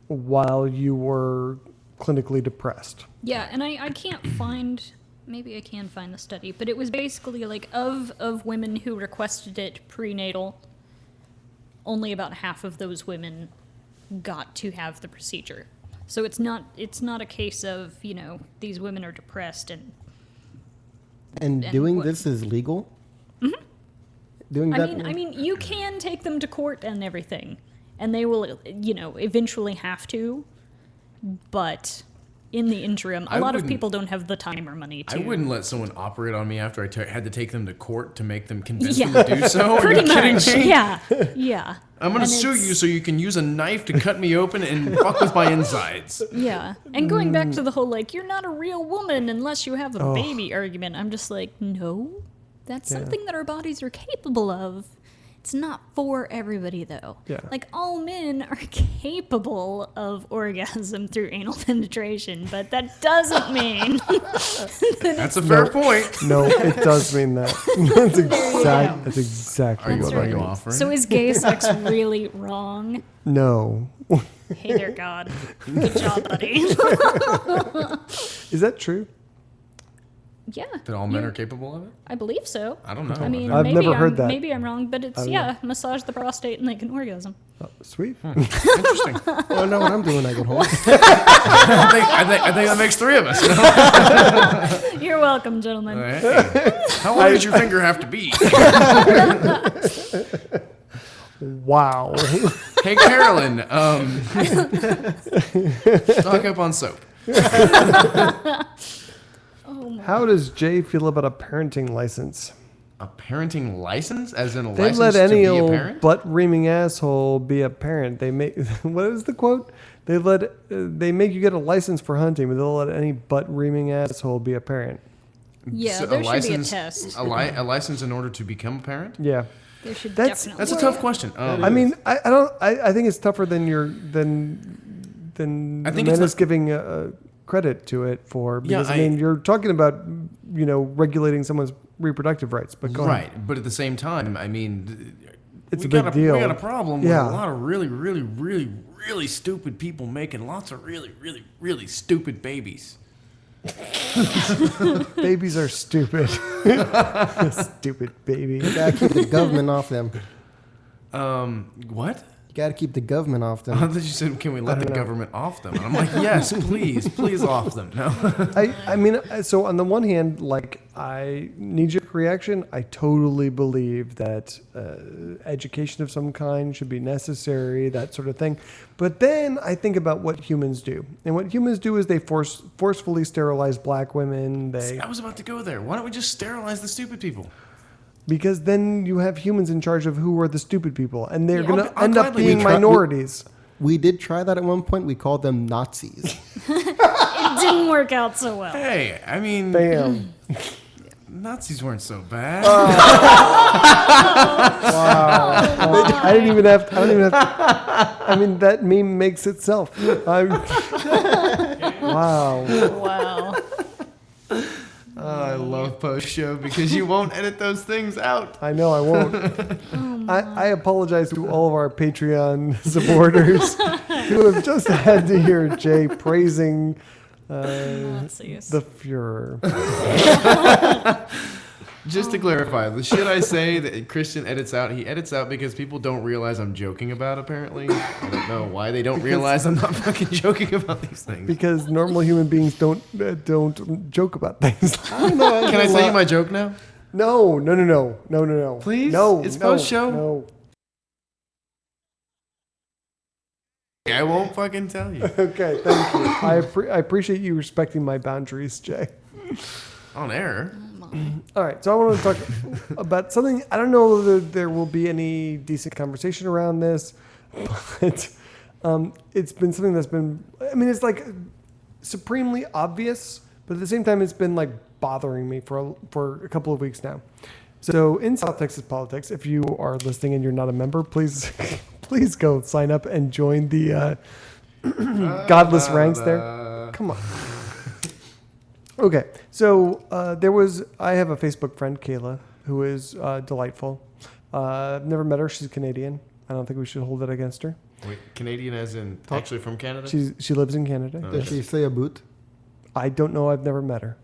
Speaker 3: while you were clinically depressed.
Speaker 1: Yeah, and I can't find. Maybe I can find the study, but it was basically like of women who requested it prenatal, only about half of those women got to have the procedure. So it's not a case of, these women are depressed and
Speaker 4: And
Speaker 1: And
Speaker 4: doing
Speaker 1: what-
Speaker 4: this is legal? Mm-hmm. Doing that?
Speaker 1: I mean you can take them to court and everything, and they will eventually have to, but in the interim, a lot of people don't have the time or money to.
Speaker 2: I wouldn't let someone operate on me after I had to take them to court to make them convince
Speaker 1: Yeah.
Speaker 2: them to do so. Are
Speaker 1: Pretty
Speaker 2: you kidding
Speaker 1: much,
Speaker 2: me?
Speaker 1: yeah.
Speaker 2: I'm gonna
Speaker 1: And
Speaker 2: sue
Speaker 1: it's-
Speaker 2: you so you can use a knife to cut me open and fuck with my insides.
Speaker 1: Yeah, and going back to the whole you're not a real woman unless you have a baby argument, I'm just like, no, that's something that our bodies are capable of. It's not for everybody though.
Speaker 3: Yeah.
Speaker 1: Like all men are capable of orgasm through anal penetration, but that doesn't mean
Speaker 2: That's a fair point.
Speaker 3: No, it does mean that. That's exactly
Speaker 2: Are you,
Speaker 3: what
Speaker 2: are
Speaker 3: I
Speaker 2: you
Speaker 3: mean.
Speaker 2: offering?
Speaker 1: so. Is gay sex really wrong?
Speaker 3: No.
Speaker 1: Hey there, God. Good job, buddy.
Speaker 3: Is that true?
Speaker 1: Yeah.
Speaker 2: that all men are capable of it?
Speaker 1: I believe so.
Speaker 2: I don't know.
Speaker 1: I mean,
Speaker 3: I've
Speaker 1: maybe
Speaker 3: never heard that.
Speaker 1: Maybe I'm wrong, but it's
Speaker 3: don't know.
Speaker 1: massage the prostate and they can orgasm.
Speaker 3: Oh, sweet.
Speaker 2: Interesting.
Speaker 4: I know what I'm doing. I get home.
Speaker 2: I think that makes three of us.
Speaker 1: You're welcome, gentlemen.
Speaker 2: Hey, how long does your finger have to be?
Speaker 3: Wow.
Speaker 2: Hey, Carolyn, stock up on soap.
Speaker 3: How does Jay feel about a parenting license?
Speaker 2: A parenting license? As in a
Speaker 3: They
Speaker 2: license
Speaker 3: let
Speaker 2: to
Speaker 3: any
Speaker 2: be a
Speaker 3: old
Speaker 2: parent?
Speaker 3: butt-reaming asshole be a parent. They make what is the quote? They make you get a license for hunting, but they'll let any butt-reaming asshole be a parent.
Speaker 1: Yeah,
Speaker 2: So
Speaker 1: there should be a
Speaker 2: license,
Speaker 1: test.
Speaker 2: A license in order to become a parent?
Speaker 3: Yeah.
Speaker 1: There should
Speaker 3: That's-
Speaker 1: definitely.
Speaker 2: That's a tough question.
Speaker 3: I mean, I think it's tougher than
Speaker 2: I think
Speaker 3: the
Speaker 2: it's
Speaker 3: man is
Speaker 2: not-
Speaker 3: giving credit to it for, because
Speaker 2: Yeah,
Speaker 3: I mean, you're talking about regulating someone's reproductive rights, but go ahead.
Speaker 2: Right, but at the same time, I mean,
Speaker 3: It's
Speaker 2: we
Speaker 3: a big
Speaker 2: got
Speaker 3: deal.
Speaker 2: We got a problem
Speaker 3: Yeah.
Speaker 2: with a lot of really, really, really, really stupid people making lots of really, really, really stupid babies.
Speaker 3: Babies are stupid. Stupid baby.
Speaker 4: You gotta keep the government off them.
Speaker 2: What?
Speaker 4: You gotta keep the government off
Speaker 2: I
Speaker 4: them.
Speaker 2: thought you said, can we let the
Speaker 3: don't know.
Speaker 2: government off them? And I'm like, yes, please off them. No.
Speaker 3: I mean, so on the one hand, like, I knee-jerk reaction, I totally believe that education of some kind should be necessary, that sort of thing. But then I think about what humans do. And what humans do is they forcefully sterilize black women.
Speaker 2: I was about to go there. Why don't we just sterilize the stupid people?
Speaker 3: Because then you have humans in charge of who are the stupid people. And they're
Speaker 1: Yeah.
Speaker 3: going to
Speaker 2: I'll
Speaker 3: end up
Speaker 2: gladly
Speaker 3: being
Speaker 2: be tra-
Speaker 3: minorities.
Speaker 4: We did try that at one point. We called them Nazis.
Speaker 1: It didn't work out so well.
Speaker 2: Hey, I mean,
Speaker 3: Bam.
Speaker 2: Nazis weren't so bad.
Speaker 3: Wow. I don't even have to. I mean, that meme makes itself. Wow.
Speaker 1: Wow.
Speaker 2: I love post show because you won't edit those things out.
Speaker 3: I know I won't. I apologize to all of our Patreon supporters who have just had to hear Jay praising
Speaker 1: Nazis.
Speaker 3: the Fuhrer.
Speaker 2: Just to clarify, the shit I say that Christian edits out, he edits out because people don't realize I'm joking about, apparently. I don't know why they don't realize I'm not fucking joking about these things.
Speaker 3: Because normal human beings don't joke about things.
Speaker 4: I don't know.
Speaker 2: Can I tell you my joke now?
Speaker 3: No.
Speaker 2: Please?
Speaker 3: No.
Speaker 2: It's
Speaker 3: no,
Speaker 2: post-show?
Speaker 3: No.
Speaker 2: I won't fucking tell you.
Speaker 3: Okay, thank you. I appreciate you respecting my boundaries, Jay.
Speaker 2: On air.
Speaker 3: All right, so I want to talk about something. I don't know whether there will be any decent conversation around this, but it's been something that's been, I mean, it's like supremely obvious, but at the same time, it's been like bothering me for a couple of weeks now. So in South Texas politics, if you are listening and you're not a member, please go sign up and join the godless ranks there. Come on. Okay, so I have a Facebook friend, Kayla, who is delightful. I've never met her. She's Canadian. I don't think we should hold that against her.
Speaker 2: Wait, Canadian as in actually from Canada?
Speaker 3: She lives in Canada.
Speaker 4: Does she say a boot?
Speaker 3: I don't know. I've never met her.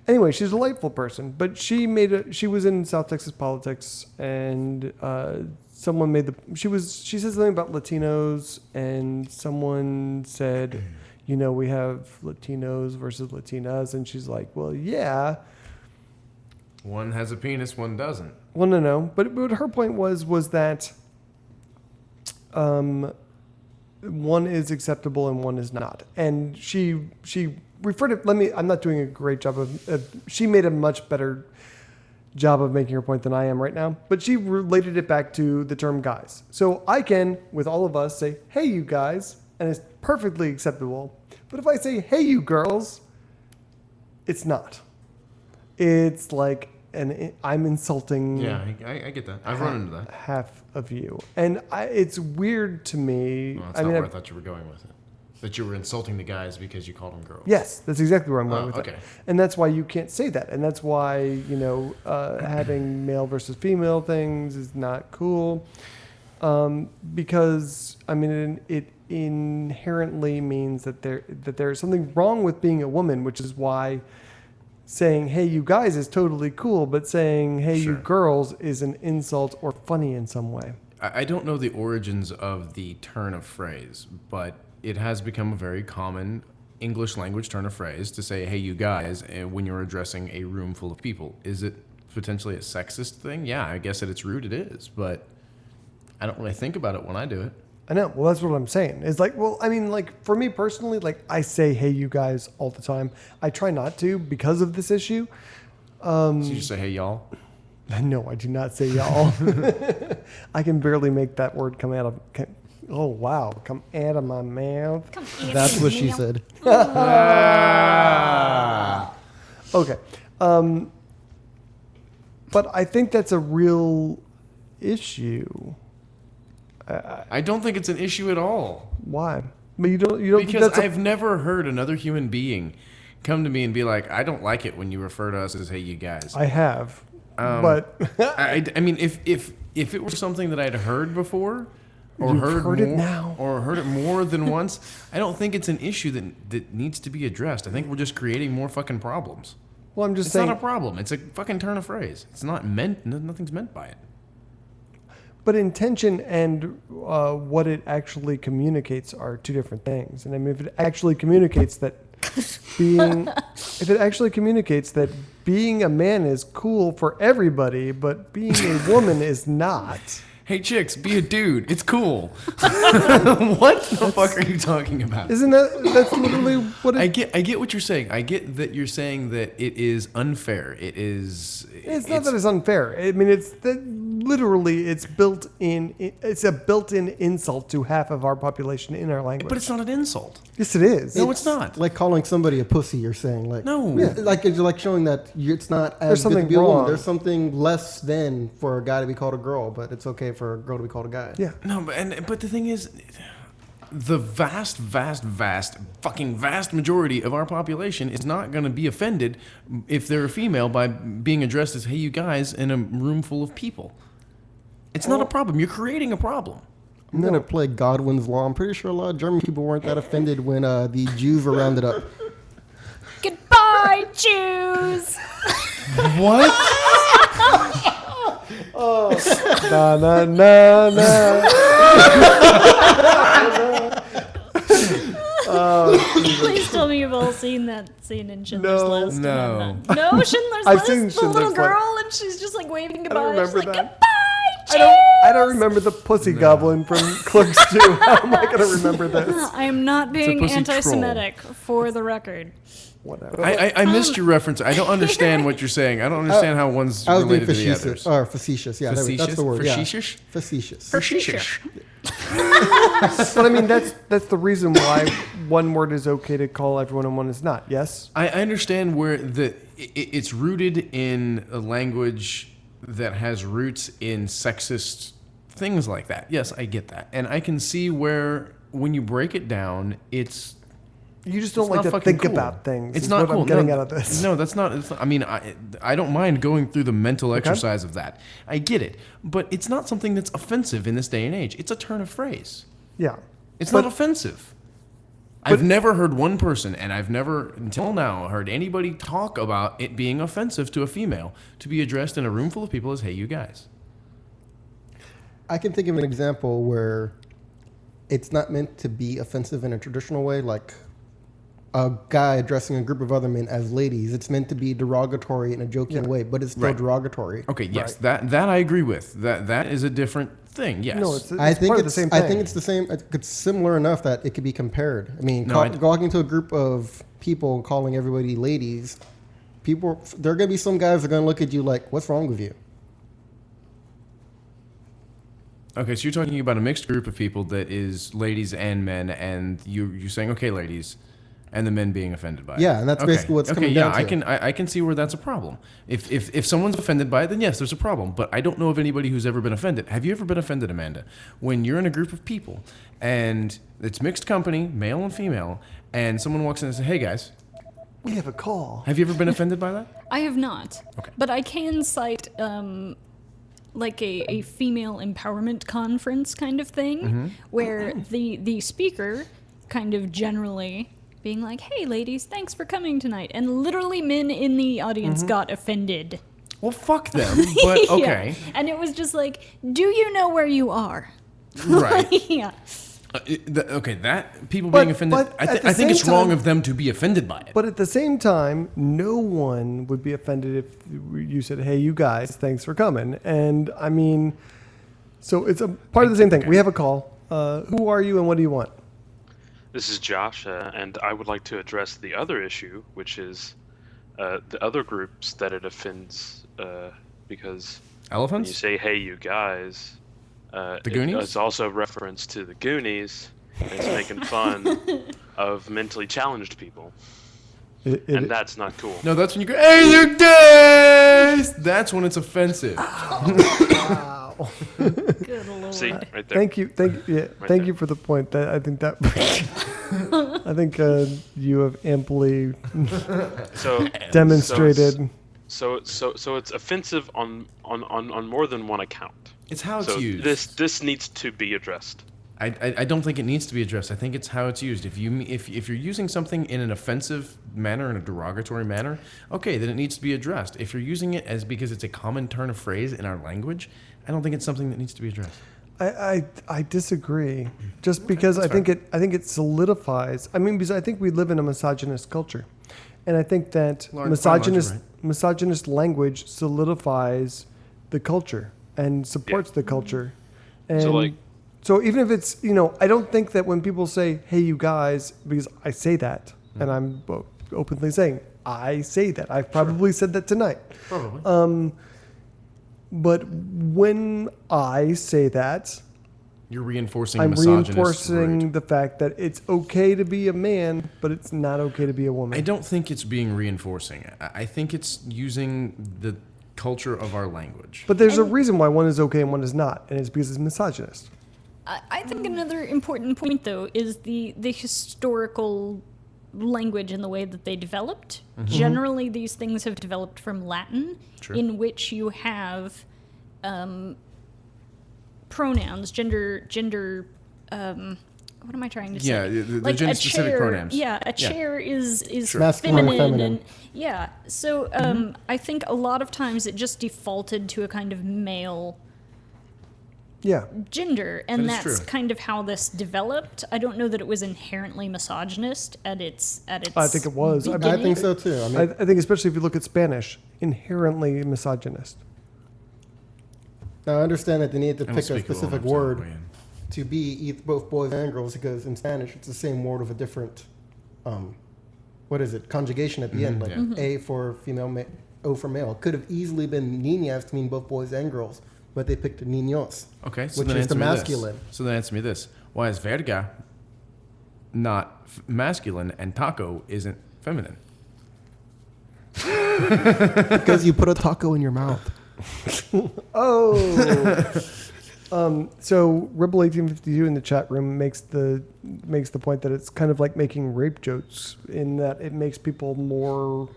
Speaker 3: Anyway, she's a delightful person, but she was in South Texas politics, and someone she said something about Latinos, and someone said, you know, we have Latinos versus Latinas, and she's like, well, yeah.
Speaker 2: One has a penis, one doesn't.
Speaker 3: Well, no. But her point was that one is acceptable and one is not. And she referred it, I'm not doing a great job she made a much better job of making her point than I am right now, but she related it back to the term guys. So I can, with all of us, say, hey, you guys, and it's perfectly acceptable. But if I say, hey, you girls, it's not. It's like, I'm insulting.
Speaker 2: Yeah, I get that. I've run into that.
Speaker 3: Half of you. And it's weird to me.
Speaker 2: Well, that's not where I thought you were going with it. That you were insulting the guys because you called them girls.
Speaker 3: Yes, that's exactly where I'm going with
Speaker 2: okay.
Speaker 3: it. And that's why you can't say that. And that's why, you know, having male versus female things is not cool. Because, I mean, it inherently means that there's something wrong with being a woman, which is why saying, hey, you guys is totally cool, but saying, hey, you girls is an insult or funny in some way.
Speaker 2: I don't know the origins of the turn of phrase, but it has become a very common English language turn of phrase to say, hey, you guys, when you're addressing a room full of people. Is it potentially a sexist thing? Yeah, I guess at its root it is, but I don't really think about it when I do it.
Speaker 3: I know. Well, that's what I'm saying. It's like, well, I mean, like, for me personally, like, I say, hey, you guys all the time. I try not to because of this issue.
Speaker 2: So you just say, hey, y'all?
Speaker 3: No, I do not say y'all. I can barely make that word come out of... Oh, wow. Come out of my mouth.
Speaker 4: That's what she said.
Speaker 3: Okay. But I think that's a real issue.
Speaker 2: I don't think it's an issue at all.
Speaker 3: Why? But you don't
Speaker 2: because I've never heard another human being come to me and be like, I don't like it when you refer to us as hey, you guys.
Speaker 3: I have. But
Speaker 2: I mean, if it were something that I'd heard before, or heard it more than once, I don't think it's an issue that needs to be addressed. I think we're just creating more fucking problems.
Speaker 3: Well, I'm just
Speaker 2: it's
Speaker 3: saying.
Speaker 2: It's not a problem. It's a fucking turn of phrase. It's not meant. Nothing's meant by it.
Speaker 3: But intention and what it actually communicates are two different things. And I mean, if it actually communicates that being a man is cool for everybody, but being a woman is not.
Speaker 2: Hey chicks, be a dude. It's cool. What the fuck are you talking about?
Speaker 3: That's literally what it is.
Speaker 2: I get what you're saying. I get that you're saying that it is unfair. It's
Speaker 3: not that it's unfair. I mean, it's that literally, it's built in. It's a built-in insult to half of our population in our language.
Speaker 2: But it's not an insult.
Speaker 3: Yes, it is.
Speaker 2: No, it's not.
Speaker 4: Like calling somebody a pussy. You're saying like
Speaker 2: No.
Speaker 4: yeah, like it's like showing that it's not
Speaker 3: There's
Speaker 4: as good to
Speaker 3: something
Speaker 4: be a woman.
Speaker 3: wrong.
Speaker 4: There's something less than for a guy to be called a girl, but it's okay for a girl to be called a guy.
Speaker 3: Yeah.
Speaker 2: No, but the thing is, the vast majority of our population is not going to be offended if they're a female by being addressed as "Hey, you guys" in a room full of people. It's not a problem. You're creating a problem.
Speaker 4: I'm gonna play Godwin's Law. I'm pretty sure a lot of German people weren't that offended when the Jews were rounded up.
Speaker 1: Goodbye, Jews.
Speaker 2: What?
Speaker 3: Na na na na.
Speaker 1: Please tell me you've all seen that scene in Schindler's
Speaker 3: No.
Speaker 1: List.
Speaker 2: No.
Speaker 1: No, Schindler's
Speaker 3: I've
Speaker 1: List.
Speaker 3: seen
Speaker 1: The
Speaker 3: Schindler's
Speaker 1: little
Speaker 3: List.
Speaker 1: girl, and she's just like waving
Speaker 3: I
Speaker 1: goodbye.
Speaker 3: don't remember
Speaker 1: She's like,
Speaker 3: that.
Speaker 1: goodbye, Jews.
Speaker 3: I don't remember the pussy goblin from Clerks 2. How am I going to remember this?
Speaker 1: I am not being
Speaker 2: pussy
Speaker 1: anti-Semitic, for the record.
Speaker 3: Whatever.
Speaker 2: I missed your reference. I don't understand what you're saying. I don't understand how one's
Speaker 4: I was being
Speaker 2: related to the others.
Speaker 4: facetious. Or facetious. Yeah, that's the word.
Speaker 2: Facetious?
Speaker 4: Yeah. Facetious.
Speaker 2: Facetious.
Speaker 3: But I mean, that's the reason why one word is okay to call everyone and one is not. Yes?
Speaker 2: I understand where it's rooted in a language that has roots in sexist things like that. Yes, I get that. And I can see where, when you break it down, it's...
Speaker 3: You just don't
Speaker 2: It's
Speaker 3: like
Speaker 2: not
Speaker 3: to
Speaker 2: fucking
Speaker 3: think
Speaker 2: cool.
Speaker 3: about things.
Speaker 2: It's
Speaker 3: is
Speaker 2: not
Speaker 3: what
Speaker 2: cool.
Speaker 3: I'm getting
Speaker 2: No,
Speaker 3: out of this.
Speaker 2: No, that's not. It's not I mean, I don't mind going through the mental exercise of that. I get it, but it's not something that's offensive in this day and age. It's a turn of phrase.
Speaker 3: Yeah.
Speaker 2: It's
Speaker 3: But-
Speaker 2: not offensive. I've never heard one person, and I've never until now heard anybody talk about it being offensive to a female to be addressed in a room full of people as "Hey, you guys."
Speaker 4: I can think of an example where it's not meant to be offensive in a traditional way, like a guy addressing a group of other men as ladies. It's meant to be derogatory in a joking way, but it's still
Speaker 2: Right.
Speaker 4: derogatory.
Speaker 2: Okay, yes, that I agree with. That is a different thing. Yes.
Speaker 3: No, it's
Speaker 4: I think
Speaker 3: part
Speaker 4: it's
Speaker 3: of the same thing.
Speaker 4: I think it's the same. It's similar enough that it could be compared. I mean,
Speaker 2: No,
Speaker 4: walking to a group of people and calling everybody ladies, people, there are gonna be some guys that are gonna look at you like, "What's wrong with you?"
Speaker 2: Okay, so you're talking about a mixed group of people that is ladies and men, and you're saying, okay, ladies, and the men being offended by it.
Speaker 4: Yeah, and that's basically what's coming down to.
Speaker 2: I can see where that's a problem. If someone's offended by it, then yes, there's a problem. But I don't know of anybody who's ever been offended. Have you ever been offended, Amanda? When you're in a group of people and it's mixed company, male and female, and someone walks in and says, "Hey guys,"
Speaker 3: We have a call.
Speaker 2: have you ever been offended by that?
Speaker 1: I have not.
Speaker 2: Okay.
Speaker 1: But I can cite like a female empowerment conference kind of thing where the speaker kind of generally being like, "Hey ladies, thanks for coming tonight." And literally men in the audience got offended.
Speaker 2: Well, fuck them. But okay,
Speaker 1: Yeah. And it was just like, "Do you know where you are?"
Speaker 2: right.
Speaker 1: Yeah.
Speaker 2: That people
Speaker 3: But-
Speaker 2: being offended.
Speaker 3: but at the
Speaker 2: I think
Speaker 3: same
Speaker 2: it's wrong
Speaker 3: time-
Speaker 2: of them to be offended by it.
Speaker 3: But at the same time, no one would be offended if you said, "Hey, you guys, thanks for coming." And I mean, so it's a part of the same thing. We have a call. Who are you and what do you want?
Speaker 6: This is Josh, and I would like to address the other issue, which is the other groups that it offends, because when you
Speaker 2: Elephants?
Speaker 6: say, "Hey, you guys,"
Speaker 2: The Goonies?
Speaker 6: it's also a reference to the Goonies, and it's making fun of mentally challenged people, and that's not cool.
Speaker 2: No, that's when you go, "Hey, you guys!" That's when it's offensive.
Speaker 3: Wow.
Speaker 1: Good lord.
Speaker 6: See, right there.
Speaker 3: Thank you. Thank
Speaker 6: there.
Speaker 3: you for the point. That I think that I think you have amply
Speaker 6: So
Speaker 3: demonstrated.
Speaker 6: So it's offensive on more than one account.
Speaker 2: It's how it's
Speaker 6: So
Speaker 2: used.
Speaker 6: this needs to be addressed.
Speaker 2: I don't think it needs to be addressed. I think it's how it's used. If you're using something in an offensive manner, in a derogatory manner, okay, then it needs to be addressed. If you're using it as because it's a common turn of phrase in our language, I don't think it's something that needs to be addressed.
Speaker 3: I disagree. Just because I think it solidifies. I mean, because I think we live in a misogynist culture, and I think that
Speaker 2: Large- by and large, you're right.
Speaker 3: misogynist language solidifies the culture and supports the culture. And so even if it's, I don't think that when people say, "Hey, you guys," because I say that, and I'm openly saying I say that. I've probably said that tonight.
Speaker 2: Probably.
Speaker 3: But when I say that,
Speaker 2: You're reinforcing
Speaker 3: I'm
Speaker 2: misogynist
Speaker 3: reinforcing
Speaker 2: root.
Speaker 3: the fact that it's okay to be a man, but it's not okay to be a woman.
Speaker 2: I don't think it's being reinforcing. I think it's using the culture of our language.
Speaker 3: But there's a reason why one is okay and one is not, and it's because it's misogynist.
Speaker 1: I think another important point, though, is the historical language and the way that they developed. Generally, these things have developed from Latin,
Speaker 2: Sure.
Speaker 1: in which you have pronouns, gender. What am I trying to say?
Speaker 2: Yeah, the
Speaker 1: like
Speaker 2: gender-specific
Speaker 1: chair,
Speaker 2: pronouns.
Speaker 1: Yeah, a
Speaker 2: Yeah.
Speaker 1: chair is
Speaker 2: Sure.
Speaker 4: Masculine or
Speaker 1: feminine,
Speaker 4: feminine.
Speaker 1: and yeah. So I think a lot of times it just defaulted to a kind of male
Speaker 3: Yeah.
Speaker 1: gender, and
Speaker 2: That is
Speaker 1: that's
Speaker 2: true.
Speaker 1: kind of how this developed. I don't know that it was inherently misogynist at its.
Speaker 3: I think it was. I
Speaker 1: beginning.
Speaker 4: I think so too. I mean,
Speaker 3: I think especially if you look at Spanish, inherently misogynist.
Speaker 4: now I understand that they need to
Speaker 2: I don't
Speaker 4: pick a
Speaker 2: speak it well
Speaker 4: specific
Speaker 2: enough to
Speaker 4: word
Speaker 2: weigh in.
Speaker 4: to be both boys and girls because in Spanish it's the same word with a different, what is it, conjugation at the end, like
Speaker 2: yeah.
Speaker 4: A for female, O for male. It could have easily been niñas to mean both boys and girls, but they picked niños.
Speaker 2: Okay, so
Speaker 4: Which
Speaker 2: then
Speaker 4: is the
Speaker 2: answer me
Speaker 4: masculine.
Speaker 2: This. So then answer me this. Why is verga not masculine and taco isn't feminine?
Speaker 4: Because you put a taco in your mouth.
Speaker 3: Oh. So Rebel 1852 in the chat room makes the point that it's kind of like making rape jokes in that it makes people more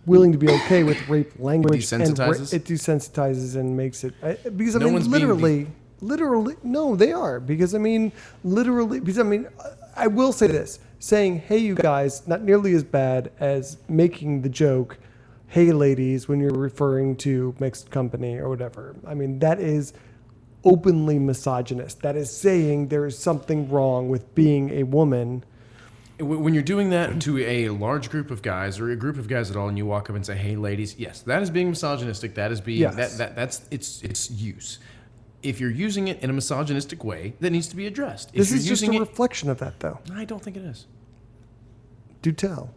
Speaker 3: willing to be okay with rape language.
Speaker 2: Desensitizes?
Speaker 3: It desensitizes and makes it because I
Speaker 2: No
Speaker 3: mean
Speaker 2: one's being
Speaker 3: literally no, they are because I mean literally because I mean I will say this: saying "Hey, you guys," not nearly as bad as making the joke "Hey, ladies," when you're referring to mixed company or whatever. I mean, that is openly misogynist. That is saying there is something wrong with being a woman.
Speaker 2: When you're doing that to a large group of guys or a group of guys at all, and you walk up and say, "Hey, ladies," yes, that is being misogynistic. That is being
Speaker 3: Yes.
Speaker 2: that's its use. If you're using it in a misogynistic way, that needs to be addressed. If
Speaker 3: This
Speaker 2: you're
Speaker 3: is just a
Speaker 2: using
Speaker 3: reflection of that, though.
Speaker 2: I don't think it is.
Speaker 3: Do tell.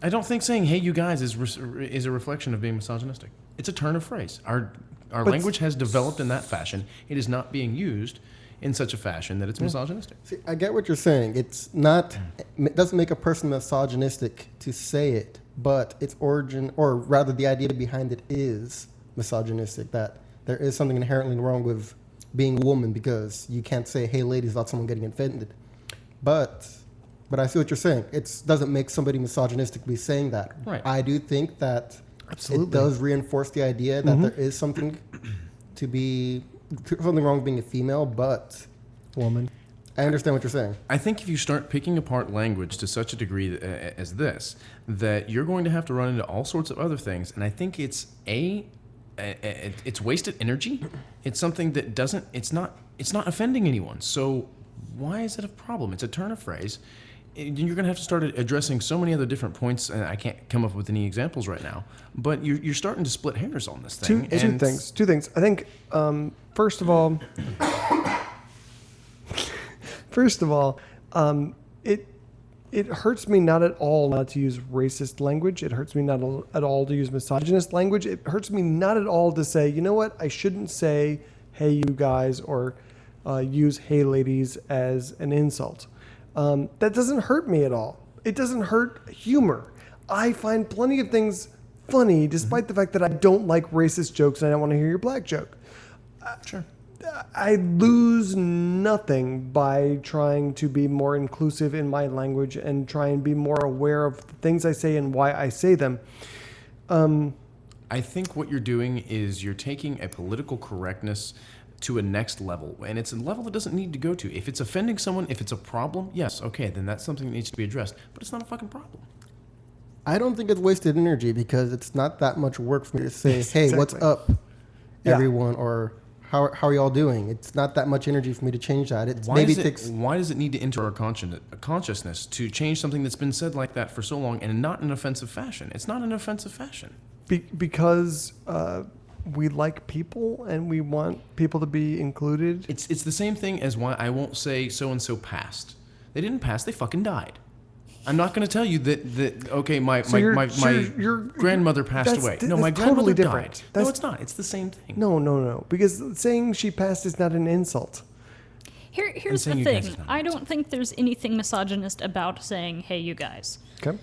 Speaker 2: I don't think saying "Hey, you guys" is a reflection of being misogynistic. It's a turn of phrase. Our
Speaker 3: But
Speaker 2: language has developed in that fashion. It is not being used in such a fashion that it's misogynistic.
Speaker 4: See, I get what you're saying. It's not. It doesn't make a person misogynistic to say it, but its origin, or rather, the idea behind it is misogynistic. That there is something inherently wrong with being a woman because you can't say "Hey, ladies" without someone getting offended. But I see what you're saying. It doesn't make somebody misogynistic to be saying that.
Speaker 2: Right.
Speaker 4: I do think that
Speaker 3: Absolutely.
Speaker 4: it does reinforce the idea that there is something something wrong with being a female, but
Speaker 3: Woman.
Speaker 4: I understand what you're saying.
Speaker 2: I think if you start picking apart language to such a degree as this, that you're going to have to run into all sorts of other things, and I think it's it's wasted energy. It's something that doesn't. It's not offending anyone. So why is it a problem? It's a turn of phrase. You're going to have to start addressing so many other different points, and I can't come up with any examples right now. But you're starting to split hairs on this thing.
Speaker 3: Two things. I think first of all, it hurts me not at all not to use racist language. It hurts me not at all to use misogynist language. It hurts me not at all to say, you know what, I shouldn't say "Hey, you guys" or use "Hey, ladies" as an insult. That doesn't hurt me at all. It doesn't hurt humor. I find plenty of things funny, despite the fact that I don't like racist jokes and I don't want to hear your black joke.
Speaker 2: Sure.
Speaker 3: I lose nothing by trying to be more inclusive in my language and try and be more aware of the things I say and why I say them.
Speaker 2: I think what you're doing is you're taking a political correctness to a next level, and it's a level it doesn't need to go to. If it's offending someone, if it's a problem, yes, okay, then that's something that needs to be addressed, but it's not a fucking problem.
Speaker 4: I don't think it's wasted energy because it's not that much work for me to say,
Speaker 3: Yes,
Speaker 4: "Hey, what's
Speaker 3: exactly.
Speaker 4: up, everyone?" or how are y'all doing? It's not that much energy for me to change that. It
Speaker 2: Why
Speaker 4: maybe
Speaker 2: does
Speaker 4: takes.
Speaker 2: why does it need to enter our consciousness to change something that's been said like that for so long and not in an offensive fashion? It's not an offensive fashion.
Speaker 3: Because we like people and we want people to be included.
Speaker 2: It's the same thing as why I won't say so and so passed. They didn't pass. They fucking died. I'm not going to tell you that okay, my
Speaker 3: your
Speaker 2: grandmother passed away. No, my
Speaker 3: that's totally
Speaker 2: grandmother
Speaker 3: different.
Speaker 2: died. No, it's not. It's the same thing.
Speaker 3: No. Because saying she passed is not an insult.
Speaker 1: Here's
Speaker 2: saying
Speaker 1: the
Speaker 2: you guys
Speaker 1: thing.
Speaker 2: is not
Speaker 1: I don't think there's anything misogynist about saying, hey, you guys.
Speaker 3: Okay.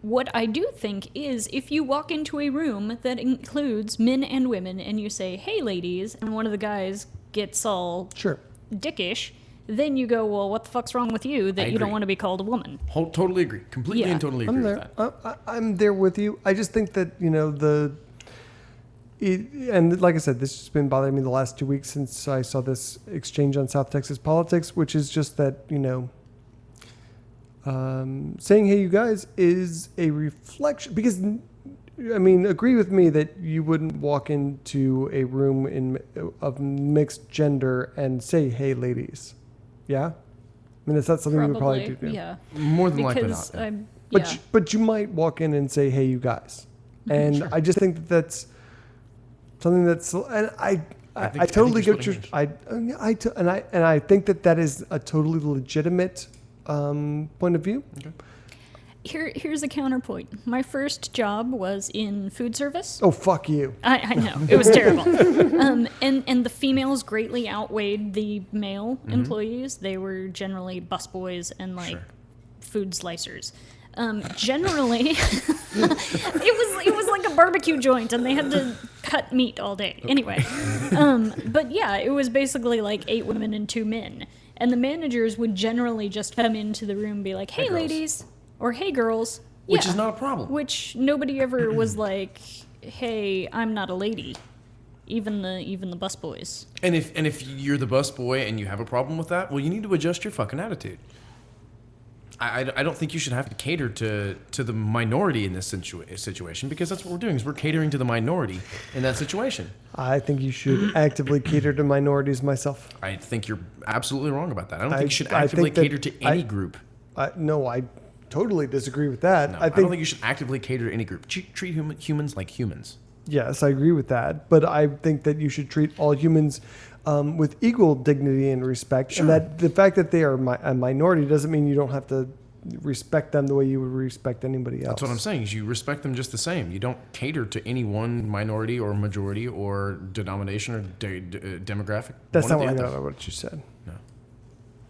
Speaker 1: What I do think is if you walk into a room that includes men and women and you say, hey, ladies, and one of the guys gets all
Speaker 3: Sure.
Speaker 1: dickish, then you go, well, what the fuck's wrong with you that you don't
Speaker 2: agree.
Speaker 1: want to be called a woman?
Speaker 2: Totally agree. Completely
Speaker 1: Yeah.
Speaker 2: and totally agree
Speaker 3: I'm
Speaker 2: with
Speaker 3: there.
Speaker 2: that.
Speaker 3: I'm there with you. I just think that and like I said, this has been bothering me the last 2 weeks since I saw this exchange on South Texas politics, which is just that saying "Hey, you guys" is a reflection because. I mean, agree with me that you wouldn't walk into a room of mixed gender and say, "Hey, ladies." Yeah? I mean, is that something you would probably do?
Speaker 1: Yeah.
Speaker 2: More than likely
Speaker 1: Because
Speaker 2: not.
Speaker 1: yeah.
Speaker 3: But you might walk in and say, "Hey, you guys," and
Speaker 2: Sure.
Speaker 3: I just think that that's something that's. And I
Speaker 2: think
Speaker 3: totally
Speaker 2: you're
Speaker 3: get your.
Speaker 2: splitting
Speaker 3: I think that is a totally legitimate point of view.
Speaker 2: Okay.
Speaker 1: Here's a counterpoint. My first job was in food service.
Speaker 3: Oh, fuck you!
Speaker 1: I know it was terrible, and the females greatly outweighed the male employees. They were generally busboys and like
Speaker 2: Sure.
Speaker 1: food slicers. Generally, it was like a barbecue joint, and they had to cut meat all day. Anyway, but yeah, it was basically like 8 women and 2 men, and the managers would generally just come into the room and be like, "Hey,
Speaker 2: girls."
Speaker 1: ladies," or "Hey, girls."
Speaker 2: Which
Speaker 1: Yeah.
Speaker 2: is not a problem.
Speaker 1: Which nobody ever was like, "Hey, I'm not a lady." Even the busboys.
Speaker 2: And if you're the bus boy and you have a problem with that, well, you need to adjust your fucking attitude. I don't think you should have to cater to the minority in this situation because that's what we're doing is we're catering to the minority in that situation.
Speaker 3: I think you should actively cater to minorities myself.
Speaker 2: I think you're absolutely wrong about that. I don't think you should
Speaker 3: I
Speaker 2: actively
Speaker 3: think that
Speaker 2: cater to any group.
Speaker 3: No, I totally disagree with that.
Speaker 2: No,
Speaker 3: I
Speaker 2: I
Speaker 3: think
Speaker 2: don't think you should actively cater to any group. Treat humans like humans.
Speaker 3: yes, I agree with that. But I think that you should treat all humans with equal dignity and respect.
Speaker 2: Sure.
Speaker 3: And that the fact that they are a minority doesn't mean you don't have to respect them the way you would respect anybody else.
Speaker 2: That's what I'm saying. Is you respect them just the same. You don't cater to any one minority or majority or denomination or demographic.
Speaker 3: That's
Speaker 2: one
Speaker 3: not
Speaker 2: or
Speaker 3: what
Speaker 2: the
Speaker 3: I
Speaker 2: other.
Speaker 3: know what you said.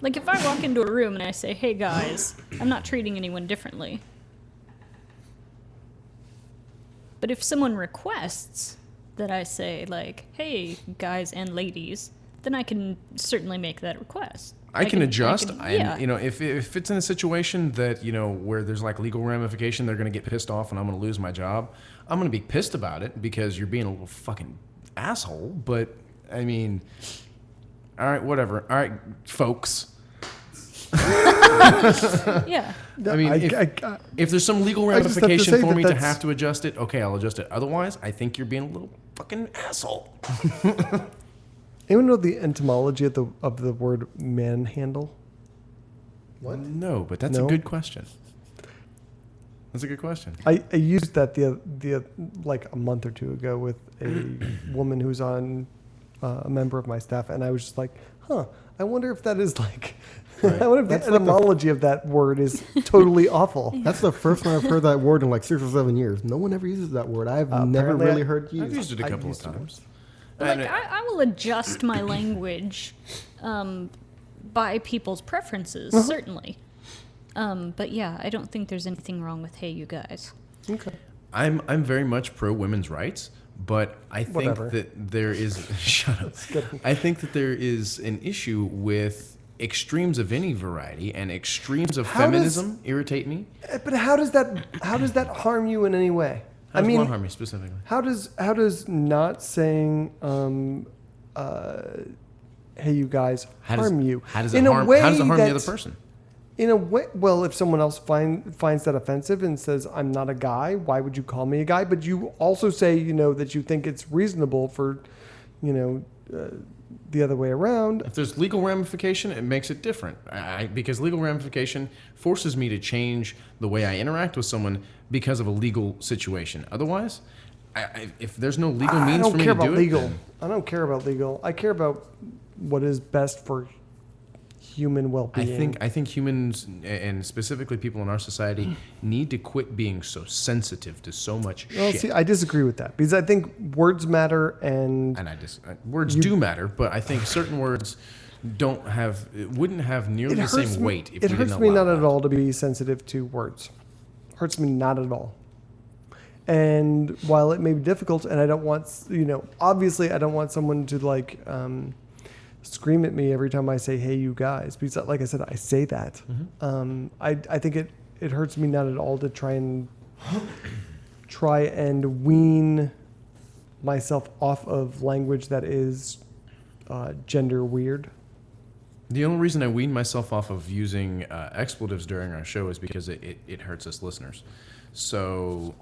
Speaker 1: Like if I walk into a room and I say, "Hey guys," I'm not treating anyone differently. But if someone requests that I say like, "Hey guys and ladies," then I can certainly make that request.
Speaker 2: I can adjust.
Speaker 1: Yeah.
Speaker 2: And, if it's in a situation that, where there's like legal ramification, they're going to get pissed off and I'm going to lose my job. I'm going to be pissed about it because you're being a little fucking asshole. But, I mean, all right, whatever. All right, folks.
Speaker 1: Yeah.
Speaker 2: I mean, if there's some legal
Speaker 3: I just have to
Speaker 2: ramification
Speaker 3: say
Speaker 2: for
Speaker 3: that
Speaker 2: me to
Speaker 3: that's-
Speaker 2: have to adjust it, okay, I'll adjust it. Otherwise, I think you're being a little fucking asshole.
Speaker 3: Anyone know the etymology of the word manhandle?
Speaker 4: What?
Speaker 2: No, but that's
Speaker 3: No?
Speaker 2: a good question. That's a good question.
Speaker 3: I used that the like a month or two ago with a woman who's on a member of my staff, and I was just like, "Huh, I wonder if that is like,
Speaker 2: Right.
Speaker 3: I wonder if
Speaker 4: That's
Speaker 3: the
Speaker 4: like the-
Speaker 3: etymology of that word is totally awful."
Speaker 4: That's the first time I've heard that word in like 6 or 7 years. No one ever uses that word. I've never
Speaker 3: Apparently
Speaker 4: really
Speaker 3: I-
Speaker 4: heard
Speaker 2: I've
Speaker 4: used.
Speaker 2: used it a
Speaker 3: I
Speaker 2: couple of
Speaker 3: used it
Speaker 2: times.
Speaker 1: Like
Speaker 2: And,
Speaker 1: I will adjust my language by people's preferences,
Speaker 3: Uh-huh.
Speaker 1: certainly. But yeah, I don't think there's anything wrong with "Hey, you guys."
Speaker 3: Okay.
Speaker 2: I'm very much pro women's rights, but I think
Speaker 3: Whatever.
Speaker 2: that there is shut up. I think that there is an issue with extremes of any variety and extremes of
Speaker 3: How does-
Speaker 2: feminism irritate me.
Speaker 3: But how does that harm you in any way?
Speaker 2: How does one harm me specifically?
Speaker 3: How does not saying "Hey, you guys" harm you?
Speaker 2: How does it
Speaker 3: in a
Speaker 2: harm?
Speaker 3: way
Speaker 2: How does it harm the other
Speaker 3: that's-
Speaker 2: person?
Speaker 3: In a way, well, if someone else finds that offensive and says, "I'm not a guy, why would you call me a guy?" But you also say, that you think it's reasonable for, the other way around.
Speaker 2: If there's legal ramification, it makes it different. Because legal ramification forces me to change the way I interact with someone because of a legal situation. Otherwise, if there's no legal
Speaker 3: I
Speaker 2: means
Speaker 3: don't
Speaker 2: for me
Speaker 3: care
Speaker 2: to do
Speaker 3: about
Speaker 2: it,
Speaker 3: legal.
Speaker 2: then-
Speaker 3: I don't care about legal. I care about what is best for human well-being.
Speaker 2: I think humans, and specifically people in our society, need to quit being so sensitive to so much
Speaker 3: Well,
Speaker 2: shit.
Speaker 3: see, I disagree with that because I think words matter and
Speaker 2: Words do matter, but I think certain words wouldn't have nearly the same weight if
Speaker 3: it
Speaker 2: we
Speaker 3: hurts
Speaker 2: didn't
Speaker 3: me
Speaker 2: allow
Speaker 3: not at
Speaker 2: that.
Speaker 3: all to be sensitive to words. Hurts me not at all. And while it may be difficult, and I don't want, obviously I don't want someone to like scream at me every time I say, "Hey, you guys," because like I said, I say that.
Speaker 2: Mm-hmm.
Speaker 3: I think it hurts me not at all to try and wean myself off of language that is gender weird.
Speaker 2: The only reason I wean myself off of using expletives during our show is because it hurts us listeners. So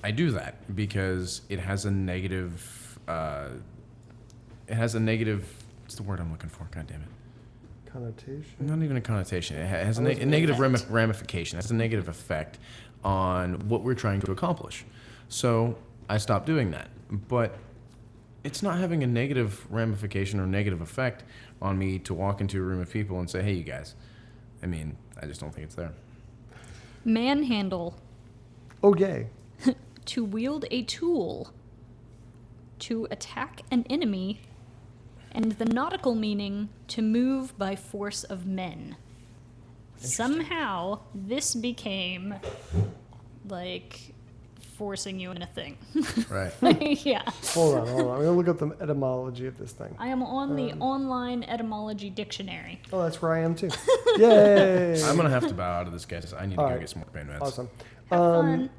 Speaker 2: I do that because it has a negative. What's the word I'm looking for? God damn it.
Speaker 3: Connotation.
Speaker 2: Not even a connotation. It has a negative ramification. It has a negative effect on what we're trying to accomplish. So I stopped doing that. But it's not having a negative ramification or negative effect on me to walk into a room of people and say, "Hey, you guys." I mean, I just don't think it's there.
Speaker 1: Manhandle.
Speaker 3: Oh, yay.
Speaker 1: To wield a tool. To attack an enemy. And the nautical meaning, to move by force of men. Somehow, this became, like, forcing you in a thing.
Speaker 2: Right.
Speaker 1: Yeah.
Speaker 3: Hold on. I'm going to look up the etymology of this thing.
Speaker 1: I am on the online etymology dictionary.
Speaker 3: Oh, that's where I am too. Yay!
Speaker 2: I'm going to have to bow out of this, guys. I need to go get some more pain meds.
Speaker 3: Awesome.
Speaker 1: Have fun.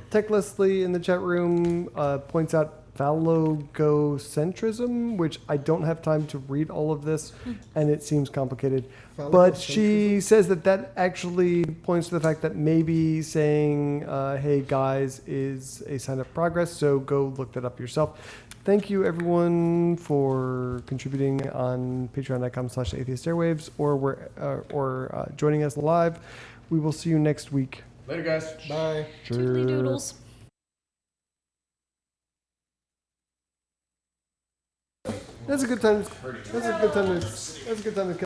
Speaker 3: Tech Leslie in the chat room points out phallogocentrism, which I don't have time to read all of this, and it seems complicated. But she says that actually points to the fact that maybe saying, hey guys, is a sign of progress, so go look that up yourself. Thank you, everyone, for contributing on patreon.com/atheistairwaves or joining us live. We will see you next week.
Speaker 2: Later, guys.
Speaker 4: Bye.
Speaker 1: Toodly doodles.
Speaker 3: That's a good time. That's a good time to